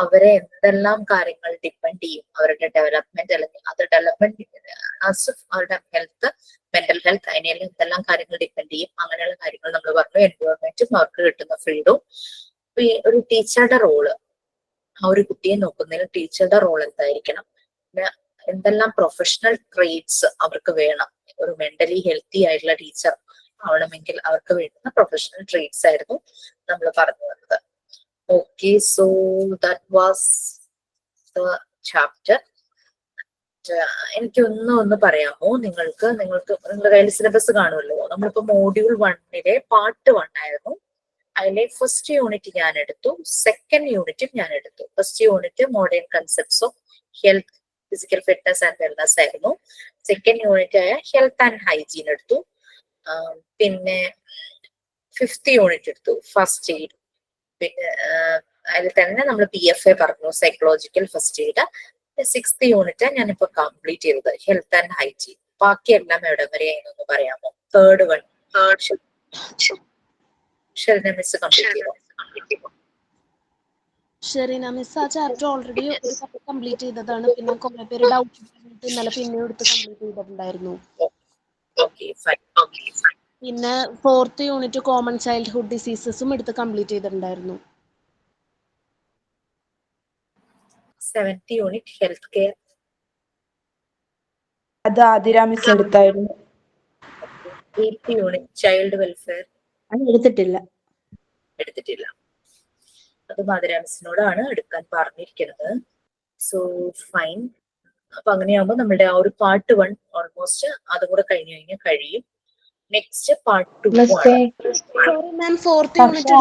അവരെ എന്തെല്ലാം കാര്യങ്ങൾ ഡിപ്പെൻഡ് ചെയ്യും, അവരുടെ ഡെവലപ്മെന്റ് അല്ലെങ്കിൽ അത് ഡെവലപ്മെന്റ് അവരുടെ ഹെൽത്ത്, മെന്റൽ ഹെൽത്ത്, അതിനെല്ലാം എന്തെല്ലാം കാര്യങ്ങൾ ഡിപ്പെൻഡ് ചെയ്യും, അങ്ങനെയുള്ള കാര്യങ്ങൾ നമ്മൾ പറഞ്ഞു. എൻവയോൺമെന്റും അവർക്ക് കിട്ടുന്ന ഫ്രീഡവും. ഒരു ടീച്ചറുടെ റോള്, ആ ഒരു കുട്ടിയെ നോക്കുന്നതിൽ ടീച്ചറുടെ റോൾ എന്തായിരിക്കണം, പിന്നെ എന്തെല്ലാം പ്രൊഫഷണൽ ട്രേറ്റ്സ് അവർക്ക് വേണം. ഒരു മെന്റലി ഹെൽത്തി ആയിട്ടുള്ള ടീച്ചർ ആവണമെങ്കിൽ അവർക്ക് വേണ്ടുന്ന പ്രൊഫഷണൽ ട്രേറ്റ്സ് ആയിരുന്നു നമ്മൾ പറഞ്ഞു വന്നത്. Okay, so that was the chapter. എനിക്ക് ഒന്ന് പറയാമോ, നിങ്ങളുടെ കയ്യിൽ സിലബസ് കാണുമല്ലോ. നമ്മളിപ്പോ മോഡ്യൂൾ 1 പാർട്ട് 1 ആയിരുന്നു. അതിലെ ഫസ്റ്റ് യൂണിറ്റ് ഞാൻ എടുത്തു, സെക്കൻഡ് യൂണിറ്റും ഞാൻ എടുത്തു. First unit modern concepts of health, physical fitness and wellness ആയിരുന്നു. സെക്കൻഡ് യൂണിറ്റ് ആയ ഹെൽത്ത് ആൻഡ് ഹൈജീൻ എടുത്തു. പിന്നെ 5th യൂണിറ്റ് എടുത്തു, ഫസ്റ്റ് എയ്ഡ്. പിന്നെ അതിൽ തന്നെ നമ്മൾ PFA പറഞ്ഞു, psychological first aid. 6th unit ഞാനിപ്പോ കംപ്ലീറ്റ് ചെയ്തത്, ഹെൽത്ത് ആൻഡ് ഹൈജീൻ. ബാക്കിയെല്ലാം എവിടെ വരെയായിരുന്നു പറയാമോ? തേർഡ് വൺ ഷെറിന മിസ് കംപ്ലീറ്റ് ചെയ്തോ? ഷെറിന മിസ് ആ ചാപ്റ്റർ ഓൾറെഡി കംപ്ലീറ്റ് ചെയ്തതാണ്. പിന്നെ കുറെ പേര് ഡൗട്ട് ഇന്നലെ പിന്നെ എടുത്ത് കംപ്ലീറ്റ് ചെയ്തിട്ടുണ്ടായിരുന്നു. പിന്നെ 4th യൂണിറ്റ് കോമൺ ചൈൽഡ്ഹുഡ് ഡിസീസസും എടുത്ത് കംപ്ലീറ്റ് ചെയ്തിട്ടുണ്ടായിരുന്നു. 7th യൂണിറ്റ് ഹെൽത്ത് കെയർ, അത് ആതിര മിസ് എടുത്തായിരുന്നു. 8th യൂണിറ്റ് ചൈൽഡ് വെൽഫെയർ അത് എടുത്തിട്ടില്ല. അത് മാതിര മിസ്സിനോടാണ് എടുക്കാൻ പറഞ്ഞിരിക്കുന്നത്. So fine. അപ്പൊ അങ്ങനെയാകുമ്പോൾ നമ്മുടെ ആ ഒരു പാർട്ട് 1 ഓൾമോസ്റ്റ് അതും കൂടെ കഴിയും. നെക്സ്റ്റ് പാർട്ട് 2 ആണ്. പക്ഷെ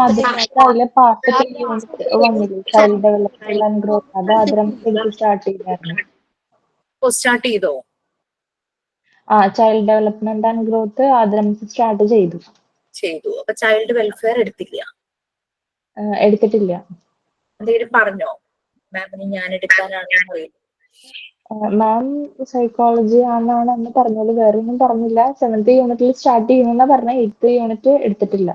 അതിലെ പാർട്ട് 3 യൂണിറ്റ് വന്നില്ലേ, ചൈൽഡ് ഡെവലപ്മെന്റ് ആൻഡ് ഗ്രോത്ത്, അത് ആദ്യം എടുത്ത് സ്റ്റാർട്ട് ചെയ്തായിരുന്നു. സ്റ്റാർട്ട് ചെയ്തോ? ചൈൽഡ് ഡെവലപ്മെന്റ് ആൻഡ് ഗ്രോത്ത് ആദ്യം സ്റ്റാർട്ട് ചെയ്തു. അപ്പൊ ചൈൽഡ് വെൽഫെയർ എടുത്തിട്ടില്ല? എന്തെങ്കിലും പറഞ്ഞോ മാമിന്? ഞാൻ എടുക്കാനാണെന്ന് പറയും. മാം സൈക്കോളജി ആണെന്നാണ് അന്ന് പറഞ്ഞത്, വേറെ ഒന്നും പറഞ്ഞില്ല. 7th യൂണിറ്റിൽ സ്റ്റാർട്ട് ചെയ്യുമെന്നാ പറഞ്ഞ. 8th യൂണിറ്റ് എടുത്തിട്ടില്ല.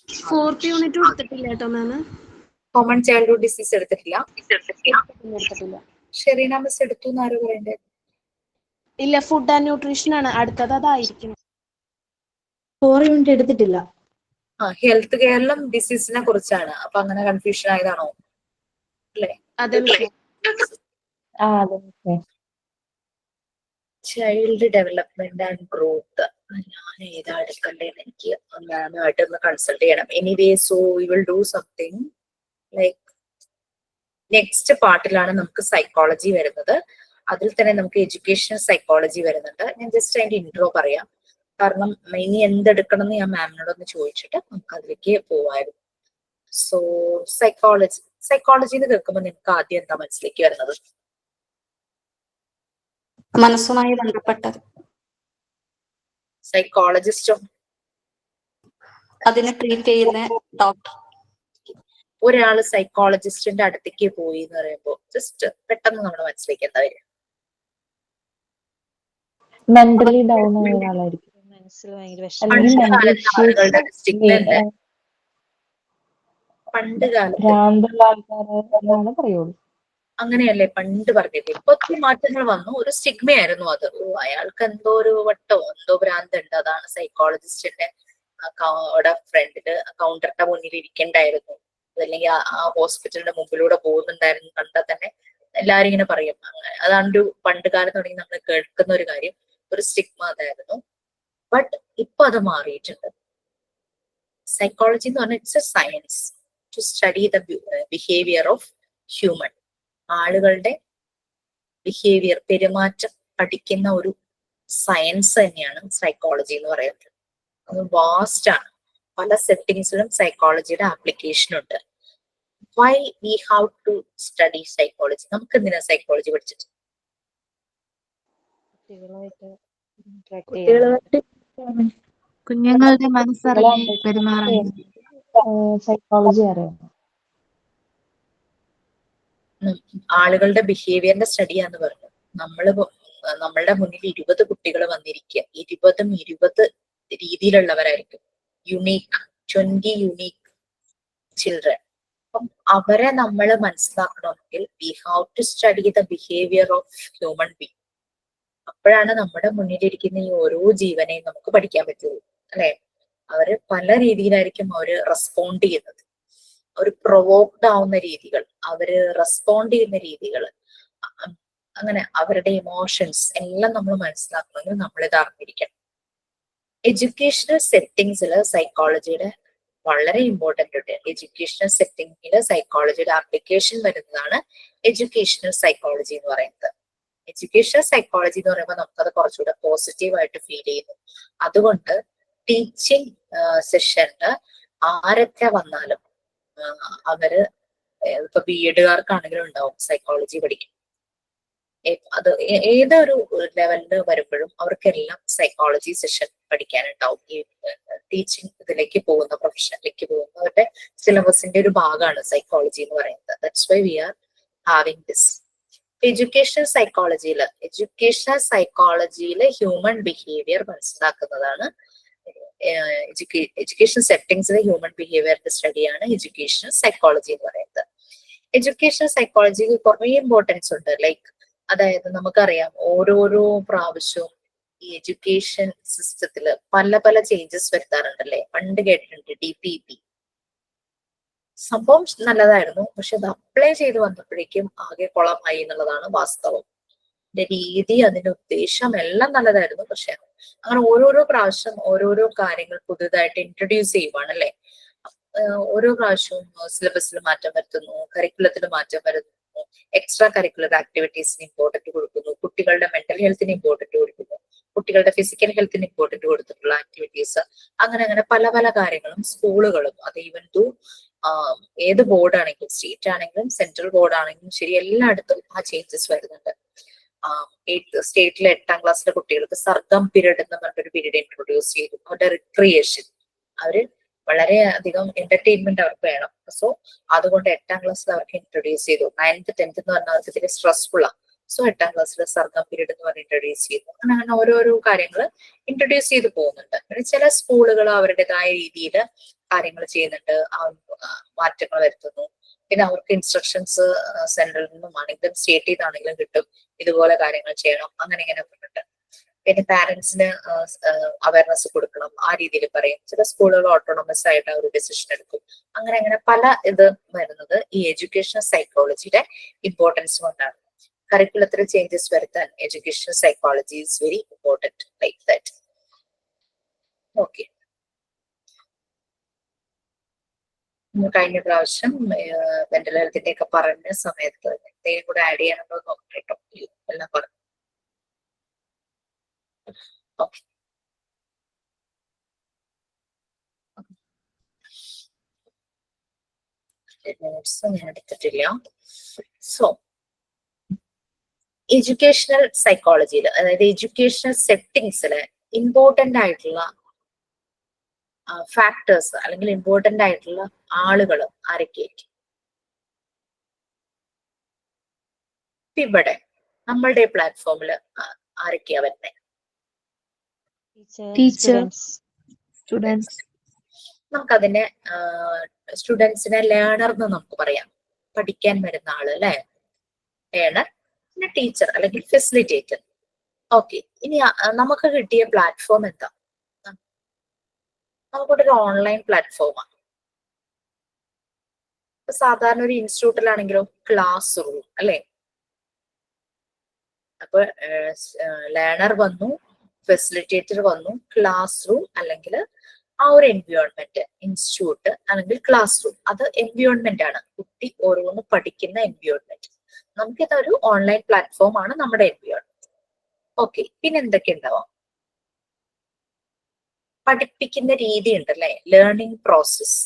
4th യൂണിറ്റ് എടുത്തിട്ടില്ല കേട്ടോ മാം. കോമൺ ചൈൽഡ്ഹുഡ് ഡിസീസ് എടുത്തിട്ടില്ല. ഷെറീന മിസ് എടുത്തു എന്നാരോ പറയണ്ടേ? ഇല്ല, ഫുഡ് ആൻഡ് ന്യൂട്രീഷൻ ആണ് അടുത്തത്, അതായിരിക്കും. 4 യൂണിറ്റ് എടുത്തിട്ടില്ല. ഹെൽത്ത് കെയറിലും ഡിസീസിനെ കുറിച്ചാണ്. അപ്പൊ അങ്ങനെ കൺഫ്യൂഷൻ ആയതാണോ? അല്ലേ? ചൈൽഡ് ഡെവലപ്മെന്റ് ആൻഡ് ഗ്രോത്ത് ഞാൻ ഏതാ എടുക്കണ്ടേന്ന് എനിക്ക് മാമുമായിട്ട് ഒന്ന് കൺസൾട്ട് ചെയ്യണം. Anyway, so we will do something like next പാർട്ടിലാണ് നമുക്ക് സൈക്കോളജി വരുന്നത്. അതിൽ തന്നെ നമുക്ക് എഡ്യൂക്കേഷണൽ സൈക്കോളജി വരുന്നുണ്ട്. ഞാൻ ജസ്റ്റ് അതിന്റെ ഇൻട്രോ പറയാം, കാരണം ഇനി എന്തെടുക്കണം എന്ന് ഞാൻ മാമിനോടൊന്ന് ചോദിച്ചിട്ട് നമുക്ക് അതിലേക്ക് പോവായിരുന്നു. സോ സൈക്കോളജി എന്ന് കേൾക്കുമ്പോൾ നിങ്ങൾക്ക് ആദ്യം എന്താ മനസ്സിലേക്ക് വരുന്നത്? മനസ്സുമായി ബന്ധപ്പെട്ടത്. സൈക്കോളജിസ്റ്റോ? അതിനെ ട്രീറ്റ് ചെയ്യുന്ന ഡോക്ടർ. ഒരാള് സൈക്കോളജിസ്റ്റിന്റെ അടുത്തേക്ക് പോയി എന്ന് പറയുമ്പോൾ ജസ്റ്റ് പെട്ടെന്ന് നമ്മുടെ മനസ്സിലേക്ക് എന്താ വരിക? മെന്റലി ഡൗൺ ആയ ഒരാളായിരിക്കും. പണ്ട് കാലത്ത് ഭ്രാന്തുള്ള ആൾക്കാരെന്നാണ് പറയുള്ളൂ. അങ്ങനെയല്ലേ പണ്ട് പറഞ്ഞത്. ഇപ്പൊ ഒത്തിരി മാറ്റങ്ങൾ വന്നു. ഒരു സ്റ്റിഗ്മയായിരുന്നു അത്. അയാൾക്ക് എന്തോ ഒരു വട്ടോ എന്തോ ഭ്രാന്തുണ്ട്, അതാണ് സൈക്കോളജിസ്റ്റിന്റെ ഫ്രണ്ടില് കൗണ്ടറിന്റെ മുന്നിൽ ഇരിക്കണ്ടായിരുന്നു അല്ലെങ്കിൽ ആ ഹോസ്പിറ്റലിന്റെ മുമ്പിലൂടെ പോകുന്നുണ്ടായിരുന്നു കണ്ടാൽ തന്നെ എല്ലാരും ഇങ്ങനെ പറയും. അതാണ് ഒരു പണ്ട് കാലം തുടങ്ങി നമ്മൾ കേൾക്കുന്ന ഒരു കാര്യം, ഒരു സ്റ്റിഗ്മ അതായിരുന്നു. ബട്ട് ഇപ്പൊ അത് മാറിയിട്ടുണ്ട്. സൈക്കോളജി എന്ന് പറഞ്ഞാൽ it's a science to study the behaviour of human. ആളുകളുടെ ബിഹേവിയർ, പെരുമാറ്റം പഠിക്കുന്ന ഒരു സയൻസ് തന്നെയാണ് സൈക്കോളജി എന്ന് പറയുന്നത്. അത് വാസ്റ്റ് ആണ്. പല സെറ്റിങ്സിലും സൈക്കോളജിയുടെ ആപ്ലിക്കേഷൻ ഉണ്ട്. Why we have to study psychology? നമുക്ക് എന്തിനാ സൈക്കോളജി പഠിച്ചിട്ട്? കുഞ്ഞുങ്ങളുടെ മനസ്സറിഞ്ഞ് പെരുമാറാൻ സൈക്കോളജി അറിയാം. ആളുകളുടെ ബിഹേവിയറിന്റെ സ്റ്റഡിയാന്ന് പറഞ്ഞു. നമ്മളുടെ മുന്നിൽ 20 കുട്ടികൾ വന്നിരിക്കുക, 20 രീതിയിലുള്ളവരായിരിക്കും. Unique 20 unique children. അപ്പം അവരെ നമ്മൾ മനസ്സിലാക്കണമെങ്കിൽ we have to study the behaviour of human being. അപ്പോഴാണ് നമ്മുടെ മുന്നിലിരിക്കുന്ന ഈ ഓരോ ജീവനെയും നമുക്ക് പഠിക്കാൻ പറ്റുള്ളൂ, അല്ലെ? അവര് പല രീതിയിലായിരിക്കും അവര് റെസ്പോണ്ട് ചെയ്യുന്നത്. അവർ പ്രൊവോക്ഡ് ആവുന്ന രീതികൾ, അവര് റെസ്പോണ്ട് ചെയ്യുന്ന രീതികൾ, അങ്ങനെ അവരുടെ ഇമോഷൻസ് എല്ലാം നമ്മൾ മനസ്സിലാക്കണമെങ്കിൽ നമ്മളിത് അറിഞ്ഞിരിക്കണം. എഡ്യൂക്കേഷണൽ സെറ്റിങ്സിൽ സൈക്കോളജിയുടെ വളരെ ഇമ്പോർട്ടന്റ് ഉണ്ട്. എഡ്യൂക്കേഷണൽ സെറ്റിംഗിൽ സൈക്കോളജിയുടെ ആപ്ലിക്കേഷൻ വരുന്നതാണ് എഡ്യൂക്കേഷണൽ സൈക്കോളജി എന്ന് പറയുന്നത്. എഡ്യൂക്കേഷണൽ സൈക്കോളജി എന്ന് പറയുമ്പോൾ നമുക്കത് കുറച്ചുകൂടെ പോസിറ്റീവായിട്ട് ഫീൽ ചെയ്യുന്നു. അതുകൊണ്ട് ടീച്ചിങ് സെഷനില് ആരൊക്കെ വന്നാലും അവര് ഇപ്പൊ BEdകാർക്കാണെങ്കിലും ഉണ്ടാവും സൈക്കോളജി പഠിക്കും. അത് ഏതൊരു ലെവലില് വരുമ്പോഴും അവർക്കെല്ലാം സൈക്കോളജി സെഷൻ പഠിക്കാനുണ്ടാവും. ഈ ടീച്ചിങ് ഇതിലേക്ക് പോകുന്ന, പ്രൊഫഷനിലേക്ക് പോകുന്നവരുടെ സിലബസിന്റെ ഒരു ഭാഗമാണ് സൈക്കോളജി എന്ന് പറയുന്നത്. That's why we are having this. Educational സൈക്കോളജിയിലെ ഹ്യൂമൻ ബിഹേവിയർ മനസ്സിലാക്കുന്നതാണ് എഡ്യൂക്കേഷൻ സെറ്റിംഗ്സിലെ ഹ്യൂമൻ ബിഹേവിയറിന്റെ സ്റ്റഡിയാണ് എഡ്യൂക്കേഷണൽ സൈക്കോളജി എന്ന് പറയുന്നത്. എഡ്യൂക്കേഷണൽ സൈക്കോളജിക്ക് കുറേ ഇമ്പോർട്ടൻസ് ഉണ്ട്. ലൈക്ക് അതായത് നമുക്കറിയാം ഓരോരോ പ്രാവശ്യവും ഈ എഡ്യൂക്കേഷൻ സിസ്റ്റത്തില് പല പല ചേഞ്ചസ് വരുത്താറുണ്ടല്ലേ. പണ്ട് കേട്ടിട്ടുണ്ട് DPP. സംഭവം നല്ലതായിരുന്നു, പക്ഷെ അത് അപ്ലൈ ചെയ്ത് വന്നപ്പോഴേക്കും ആകെ കുളമായി എന്നുള്ളതാണ് വാസ്തവം. അതിന്റെ രീതി, അതിന്റെ ഉദ്ദേശം എല്ലാം നല്ലതായിരുന്നു, പക്ഷെ അങ്ങനെ ഓരോരോ പ്രാവശ്യം ഓരോരോ കാര്യങ്ങൾ പുതുതായിട്ട് ഇൻട്രൊഡ്യൂസ് ചെയ്യുവാണല്ലേ. ഓരോ പ്രാവശ്യവും സിലബസിൽ മാറ്റം വരുത്തുന്നു, കരിക്കുലത്തിൽ മാറ്റം വരുത്തുന്നു, എക്സ്ട്രാ കരിക്കുലർ ആക്ടിവിറ്റീസിന് ഇമ്പോർട്ടന്റ് കൊടുക്കുന്നു, കുട്ടികളുടെ മെന്റൽ ഹെൽത്തിന് ഇമ്പോർട്ടന്റ് കൊടുക്കുന്നു, കുട്ടികളുടെ ഫിസിക്കൽ ഹെൽത്തിന് ഇമ്പോർട്ടന്റ് കൊടുത്തിട്ടുള്ള ആക്ടിവിറ്റീസ്, അങ്ങനെ അങ്ങനെ പല പല കാര്യങ്ങളും സ്കൂളുകളും, അത് ഈവൻ ടു ഏത് ബോർഡാണെങ്കിലും, സ്റ്റേറ്റ് ആണെങ്കിലും സെൻട്രൽ ബോർഡ് ആണെങ്കിലും ശരി, എല്ലായിടത്തും ആ ചേഞ്ചസ് വരുന്നുണ്ട്. സ്റ്റേറ്റിലെ 8ാം ക്ലാസ്സിലെ കുട്ടികൾക്ക് സർഗം പീരീഡ് എന്ന് പറഞ്ഞൊരു പീരീഡ് ഇൻട്രൊഡ്യൂസ് ചെയ്തു. അവരുടെ റിക്രിയേഷൻ, അവര് വളരെയധികം എന്റർടൈൻമെന്റ് അവർക്ക് വേണം. സോ അതുകൊണ്ട് 8ാം ക്ലാസ്സിൽ അവർക്ക് ഇൻട്രൊഡ്യൂസ് ചെയ്തു. 9th 10th എന്ന് പറഞ്ഞാൽ അവർക്ക് ഇത്തിരി സ്ട്രെസ്ഫുൾ ആണ്. സോ 8ാം ക്ലാസ്സിൽ സർഗം പീരീഡ് എന്ന് പറഞ്ഞ് ഇൻട്രൊഡ്യൂസ് ചെയ്തു. അങ്ങനെ ഓരോരോ കാര്യങ്ങൾ ഇൻട്രൊഡ്യൂസ് ചെയ്ത് പോകുന്നുണ്ട്. പിന്നെ ചില സ്കൂളുകൾ അവരുടേതായ രീതിയിൽ കാര്യങ്ങൾ ചെയ്യുന്നുണ്ട്, മാറ്റങ്ങൾ വരുത്തുന്നു. പിന്നെ അവർക്ക് ഇൻസ്ട്രക്ഷൻസ് സെൻട്രലിൽ നിന്നും ആണെങ്കിലും സ്റ്റേറ്റിൽ നിന്നാണെങ്കിലും കിട്ടും, ഇതുപോലെ കാര്യങ്ങൾ ചെയ്യണം, അങ്ങനെ ഇങ്ങനെ പറഞ്ഞിട്ട്. പിന്നെ പാരന്റ്സിന് അവയർനെസ് കൊടുക്കണം, ആ രീതിയിൽ പറയും. ചില സ്കൂളുകൾ ഓട്ടോണമസ് ആയിട്ട് ഒരു ഡിസിഷൻ എടുക്കും. അങ്ങനെ അങ്ങനെ പല ഇത് വരുന്നത് ഈ എഡ്യൂക്കേഷണൽ സൈക്കോളജിയുടെ ഇമ്പോർട്ടൻസ് കൊണ്ടാണ്. കരിക്കുലത്തിൽ ചേഞ്ചസ് വരുത്താൻ educational psychology is very important, like that. Okay, കഴിഞ്ഞ പ്രാവശ്യം മെന്റൽ ഹെൽത്തിന്റെ ഒക്കെ പറഞ്ഞ സമയത്ത് എന്തെങ്കിലും കൂടെ ആഡ് ചെയ്യാനുണ്ടോ നോക്കട്ടോ. എല്ലാം പറഞ്ഞു. ഓക്കെ, നോട്ട്സ് ഞാൻ എടുത്തിട്ടില്ല. സോ എഡ്യൂക്കേഷണൽ സൈക്കോളജിയിൽ, അതായത് എഡ്യൂക്കേഷണൽ സെറ്റിംഗ്സില് ഇമ്പോർട്ടന്റ് ആയിട്ടുള്ള ഫാക്ടേഴ്സ് അല്ലെങ്കിൽ ഇമ്പോർട്ടന്റ് ആയിട്ടുള്ള ആളുകൾ ആരൊക്കെയായിരിക്കും? ഇവിടെ നമ്മളുടെ പ്ലാറ്റ്ഫോമിൽ ആരൊക്കെയാ വരുന്നത്? Teacher, students. നമുക്കതിനെ സ്റ്റുഡൻസിനെ ലേണർ എന്ന് നമുക്ക് പറയാം. പഠിക്കാൻ വരുന്ന ആള് അല്ലെ, ലേണർ. പിന്നെ ടീച്ചർ അല്ലെങ്കിൽ ഫെസിലിറ്റേറ്റർ. ഓക്കെ, ഇനി നമുക്ക് കിട്ടിയ പ്ലാറ്റ്ഫോം എന്താ? നമുക്കൊരു ഓൺലൈൻ പ്ലാറ്റ്ഫോമാണ്. ഇപ്പൊ സാധാരണ ഒരു ഇൻസ്റ്റിറ്റ്യൂട്ടിലാണെങ്കിലോ ക്ലാസ് റൂം അല്ലെ. അപ്പൊ ലേണർ വന്നു, ഫെസിലിറ്റേറ്റർ വന്നു, ക്ലാസ് റൂം അല്ലെങ്കിൽ ആ ഒരു എൻവയോൺമെന്റ്, ഇൻസ്റ്റിറ്റ്യൂട്ട് അല്ലെങ്കിൽ ക്ലാസ് റൂം, അത് എൻവയോൺമെന്റ് ആണ്. കുട്ടി ഓരോന്ന് പഠിക്കുന്ന എൻവയോൺമെന്റ്. നമുക്കിതൊരു ഓൺലൈൻ പ്ലാറ്റ്ഫോം ആണ് നമ്മുടെ എൻവയോൺമെന്റ്. ഓക്കെ, പിന്നെ എന്തൊക്കെ ഉണ്ടാവാം? പഠിപ്പിക്കുന്ന രീതി ഉണ്ടല്ലേ, ലേണിംഗ് പ്രോസസ്,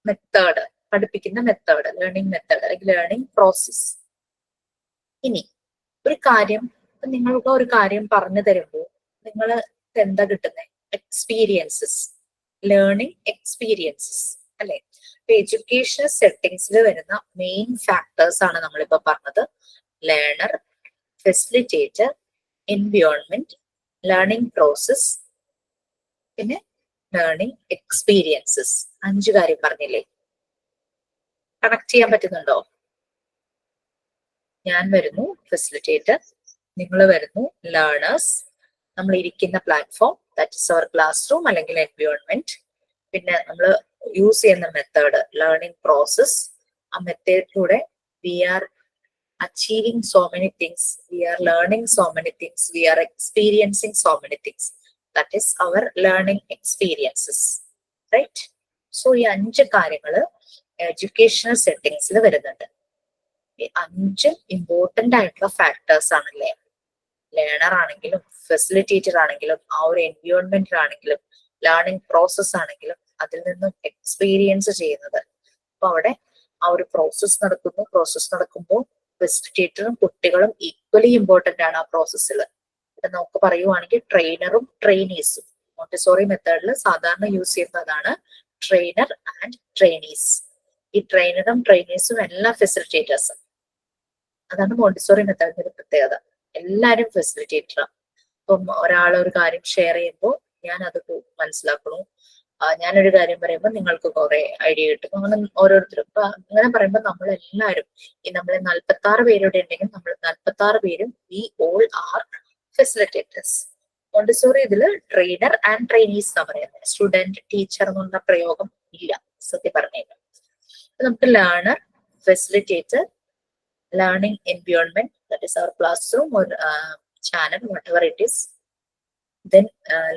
മെത്തേഡ്, പഠിപ്പിക്കുന്ന മെത്തേഡ്, ലേണിംഗ് മെത്തേഡ് അല്ലെങ്കിൽ ലേണിംഗ് പ്രോസസ്. ഇനി ഒരു കാര്യം, നിങ്ങൾക്ക് ഒരു കാര്യം പറഞ്ഞു തരുമ്പോൾ നിങ്ങൾ എന്താ കിട്ടുന്നത്? എക്സ്പീരിയൻസസ്, ലേണിംഗ് എക്സ്പീരിയൻസസ് അല്ലെ. ഇപ്പൊ എഡ്യൂക്കേഷണൽ സെറ്റിംഗ്സിൽ വരുന്ന മെയിൻ ഫാക്ടേഴ്സ് ആണ് നമ്മളിപ്പോ പറഞ്ഞത്. Learner, facilitator, environment, learning process, പിന്നെ ലേണിംഗ് എക്സ്പീരിയൻസസ്. 5 കാര്യം പറഞ്ഞില്ലേ? കണക്ട് ചെയ്യാൻ പറ്റുന്നുണ്ടോ? ഞാൻ വരുന്നു ഫെസിലിറ്റേറ്റർ, നിങ്ങൾ വരുന്നു ലേണേഴ്സ്, നമ്മൾ ഇരിക്കുന്ന platform that is our class room അല്ലെങ്കിൽ എൻവയോൺമെന്റ്, പിന്നെ നമ്മൾ യൂസ് ചെയ്യുന്ന മെത്തേഡ് ലേണിംഗ് പ്രോസസ്. ആ മെത്തേഡിലൂടെ we are achieving so many things, we are learning so many things, we are experiencing so many things. That is our learning experiences, right? So ഈ 5 കാര്യങ്ങള് educational സെറ്റിംഗ്സിൽ വരുന്നുണ്ട്. ഈ 5 important ആയിട്ടുള്ള factors ആണല്ലേ. Learner ആണെങ്കിലും facilitator ആണെങ്കിലും ആ ഒരു എൻവയോൺമെന്റിലാണെങ്കിലും ലേണിംഗ് പ്രോസസ് ആണെങ്കിലും അതിൽ നിന്നും എക്സ്പീരിയൻസ് ചെയ്യുന്നത്. അപ്പൊ അവിടെ ആ ഒരു പ്രോസസ് നടക്കുന്നു. പ്രോസസ് നടക്കുമ്പോൾ ഫെസിലിറ്റേറ്ററും കുട്ടികളും ഈക്വലി ഇമ്പോർട്ടന്റ് ആണ് ആ പ്രോസസ്സിൽ. നമുക്ക് പറയുവാണെങ്കിൽ ട്രെയിനറും ട്രെയിനീസും. മോണ്ടിസോറി മെത്തേഡിൽ സാധാരണ യൂസ് ചെയ്യുന്നതാണ് ട്രെയിനർ ആൻഡ് ട്രെയിനീസ്. ഈ ട്രെയിനറും ട്രെയിനീസും എല്ലാം ഫെസിലിറ്റേറ്റേഴ്സും. അതാണ് മോണ്ടിസോറി മെത്തേഡിന്റെ ഒരു പ്രത്യേകത. എല്ലാരും ഫെസിലിറ്റേറ്ററാണ്. ഇപ്പം ഒരാൾ ഒരു കാര്യം ഷെയർ ചെയ്യുമ്പോൾ ഞാൻ അത് മനസ്സിലാക്കണു, ഞാനൊരു കാര്യം പറയുമ്പോൾ നിങ്ങൾക്ക് കുറെ ഐഡിയ കിട്ടും. അങ്ങനെ ഓരോരുത്തരും ഇപ്പൊ അങ്ങനെ പറയുമ്പോൾ നമ്മളെല്ലാവരും ഈ നമ്മളെ 46 പേരുടെ ഉണ്ടെങ്കിൽ നമ്മൾ 46 പേരും we all are facilitators. Montessori ഇതില് ട്രെയിനർ ആൻഡ് ട്രെയിനീസ് എന്നാ പറയുന്നത്. സ്റ്റുഡന്റ് ടീച്ചർ എന്നുള്ള പ്രയോഗം ഇല്ല സത്യം പറഞ്ഞേക്കാം. നമുക്ക് learner, facilitator, learning environment that is our class room or channel, whatever it is, then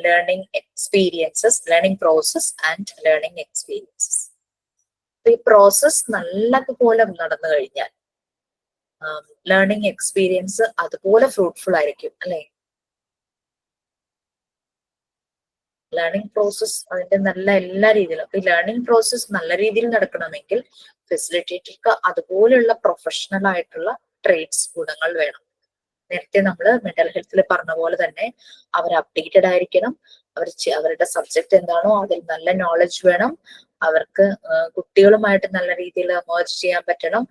learning experiences, learning process and learning experiences. ഈ പ്രോസസ് നല്ലതുപോലെ നടന്നു കഴിഞ്ഞാൽ ലേണിംഗ് എക്സ്പീരിയൻസ് അതുപോലെ ഫ്രൂട്ട്ഫുൾ ആയിരിക്കും അല്ലെ. ലേണിംഗ് പ്രോസസ് അതിന്റെ നല്ല എല്ലാ രീതിയിലും. ഈ ലേണിംഗ് പ്രോസസ് നല്ല രീതിയിൽ നടക്കണമെങ്കിൽ ഫെസിലിറ്റേറ്റർക്ക് അതുപോലെയുള്ള പ്രൊഫഷണൽ ആയിട്ടുള്ള ട്രേഡ്സ് ഗുണങ്ങൾ വേണം. നേരത്തെ നമ്മൾ മെന്റൽ ഹെൽത്തിൽ പറഞ്ഞ പോലെ തന്നെ അവർ അപ്ഡേറ്റഡ് ആയിരിക്കണം. അവരുടെ സബ്ജക്ട് എന്താണോ അതിൽ നല്ല നോളജ് വേണം. അവർക്ക് കുട്ടികളുമായിട്ട് നല്ല രീതിയിൽ മെർജ് ചെയ്യാൻ പറ്റണം.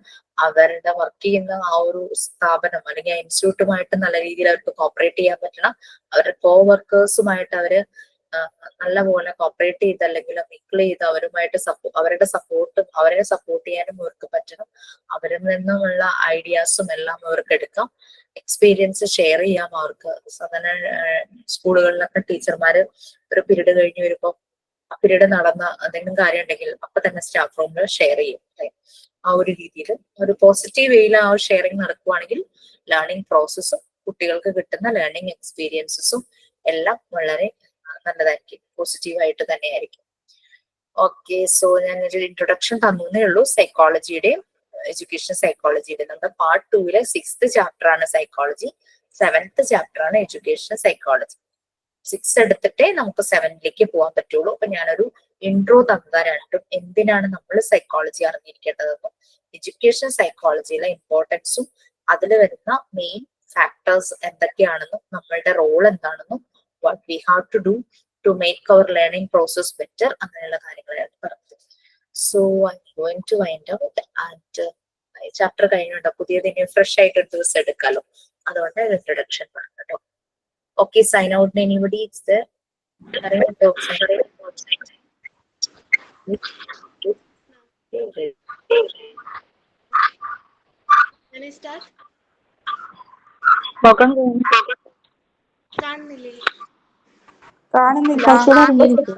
അവരുടെ വർക്ക് ചെയ്യുന്ന ആ ഒരു സ്ഥാപനം അല്ലെങ്കിൽ ഇൻസ്റ്റിറ്റ്യൂട്ടുമായിട്ട് നല്ല രീതിയിൽ അവർക്ക് കോപ്പറേറ്റ് ചെയ്യാൻ പറ്റണം. അവരുടെ കോ വർക്കേഴ്സുമായിട്ട് അവര് നല്ലപോലെ കോപ്പറേറ്റ് ചെയ്ത് അല്ലെങ്കിൽ മിങ്കിൾ ചെയ്ത് അവരുമായിട്ട് അവരെ സപ്പോർട്ട് ചെയ്യാനും അവർക്ക് പറ്റണം. അവരിൽ നിന്നുമുള്ള ഐഡിയാസും എല്ലാം അവർക്ക് എടുക്കാം. എക്സ്പീരിയൻസ് ഷെയർ ചെയ്യാം അവർക്ക്. സാധാരണ സ്കൂളുകളിലൊക്കെ ടീച്ചർമാര് ഒരു പീരീഡ് കഴിഞ്ഞ് വരുമ്പോ ആ പീരീഡ് നടന്ന എന്തെങ്കിലും കാര്യം ഉണ്ടെങ്കിൽ അപ്പൊ തന്നെ സ്റ്റാഫ് റൂമിൽ ഷെയർ ചെയ്യും. ആ ഒരു രീതിയിൽ ഒരു പോസിറ്റീവ് വേയിൽ ആ ഷെയറിങ് നടക്കുവാണെങ്കിൽ ലേണിംഗ് പ്രോസസ്സും കുട്ടികൾക്ക് കിട്ടുന്ന ലേണിംഗ് എക്സ്പീരിയൻസസും എല്ലാം വളരെ നല്ലതായിരിക്കും, പോസിറ്റീവായിട്ട് തന്നെയായിരിക്കും. ഓക്കെ, സോ ഞാനൊരു ഇൻട്രൊഡക്ഷൻ തന്നേ ഉള്ളൂ സൈക്കോളജിയുടെയും എഡ്യൂക്കേഷൻ സൈക്കോളജിയുടെ. നമ്മുടെ പാർട്ട് 2 6th ചാപ്റ്റർ ആണ് സൈക്കോളജി, 7th ചാപ്റ്റർ ആണ് എഡ്യൂക്കേഷൻ സൈക്കോളജി. 6 എടുത്തിട്ടേ നമുക്ക് 7ലേക്ക് പോകാൻ പറ്റുള്ളൂ. അപ്പൊ ഞാനൊരു ഇൻട്രോ തന്നതായിട്ടും എന്തിനാണ് നമ്മൾ സൈക്കോളജി അറിഞ്ഞിരിക്കേണ്ടതെന്നും എഡ്യൂക്കേഷൻ സൈക്കോളജിയിലെ ഇമ്പോർട്ടൻസും അതിൽ വരുന്ന മെയിൻ ഫാക്ടേഴ്സ് എന്തൊക്കെയാണെന്നും നമ്മളുടെ റോൾ എന്താണെന്നും what we have to do to make our learning process better അങ്ങനെയുള്ള കാര്യങ്ങളാണ് പറഞ്ഞത്. So I'm going to wind out and chapter കഴിഞ്ഞുണ്ടോ പുതിയത് ഇനി ഫ്രഷ് ആയിട്ട് ഒരു ദിവസം എടുക്കാലോ, അതുകൊണ്ട് ഇൻട്രൊഡക്ഷൻ പറഞ്ഞു കേട്ടോ. Okay, sign out anybody it's there? Can I start? കാണുന്നില്ലേ? കുറച്ചുകൂടെ മുന്നിലേക്ക്.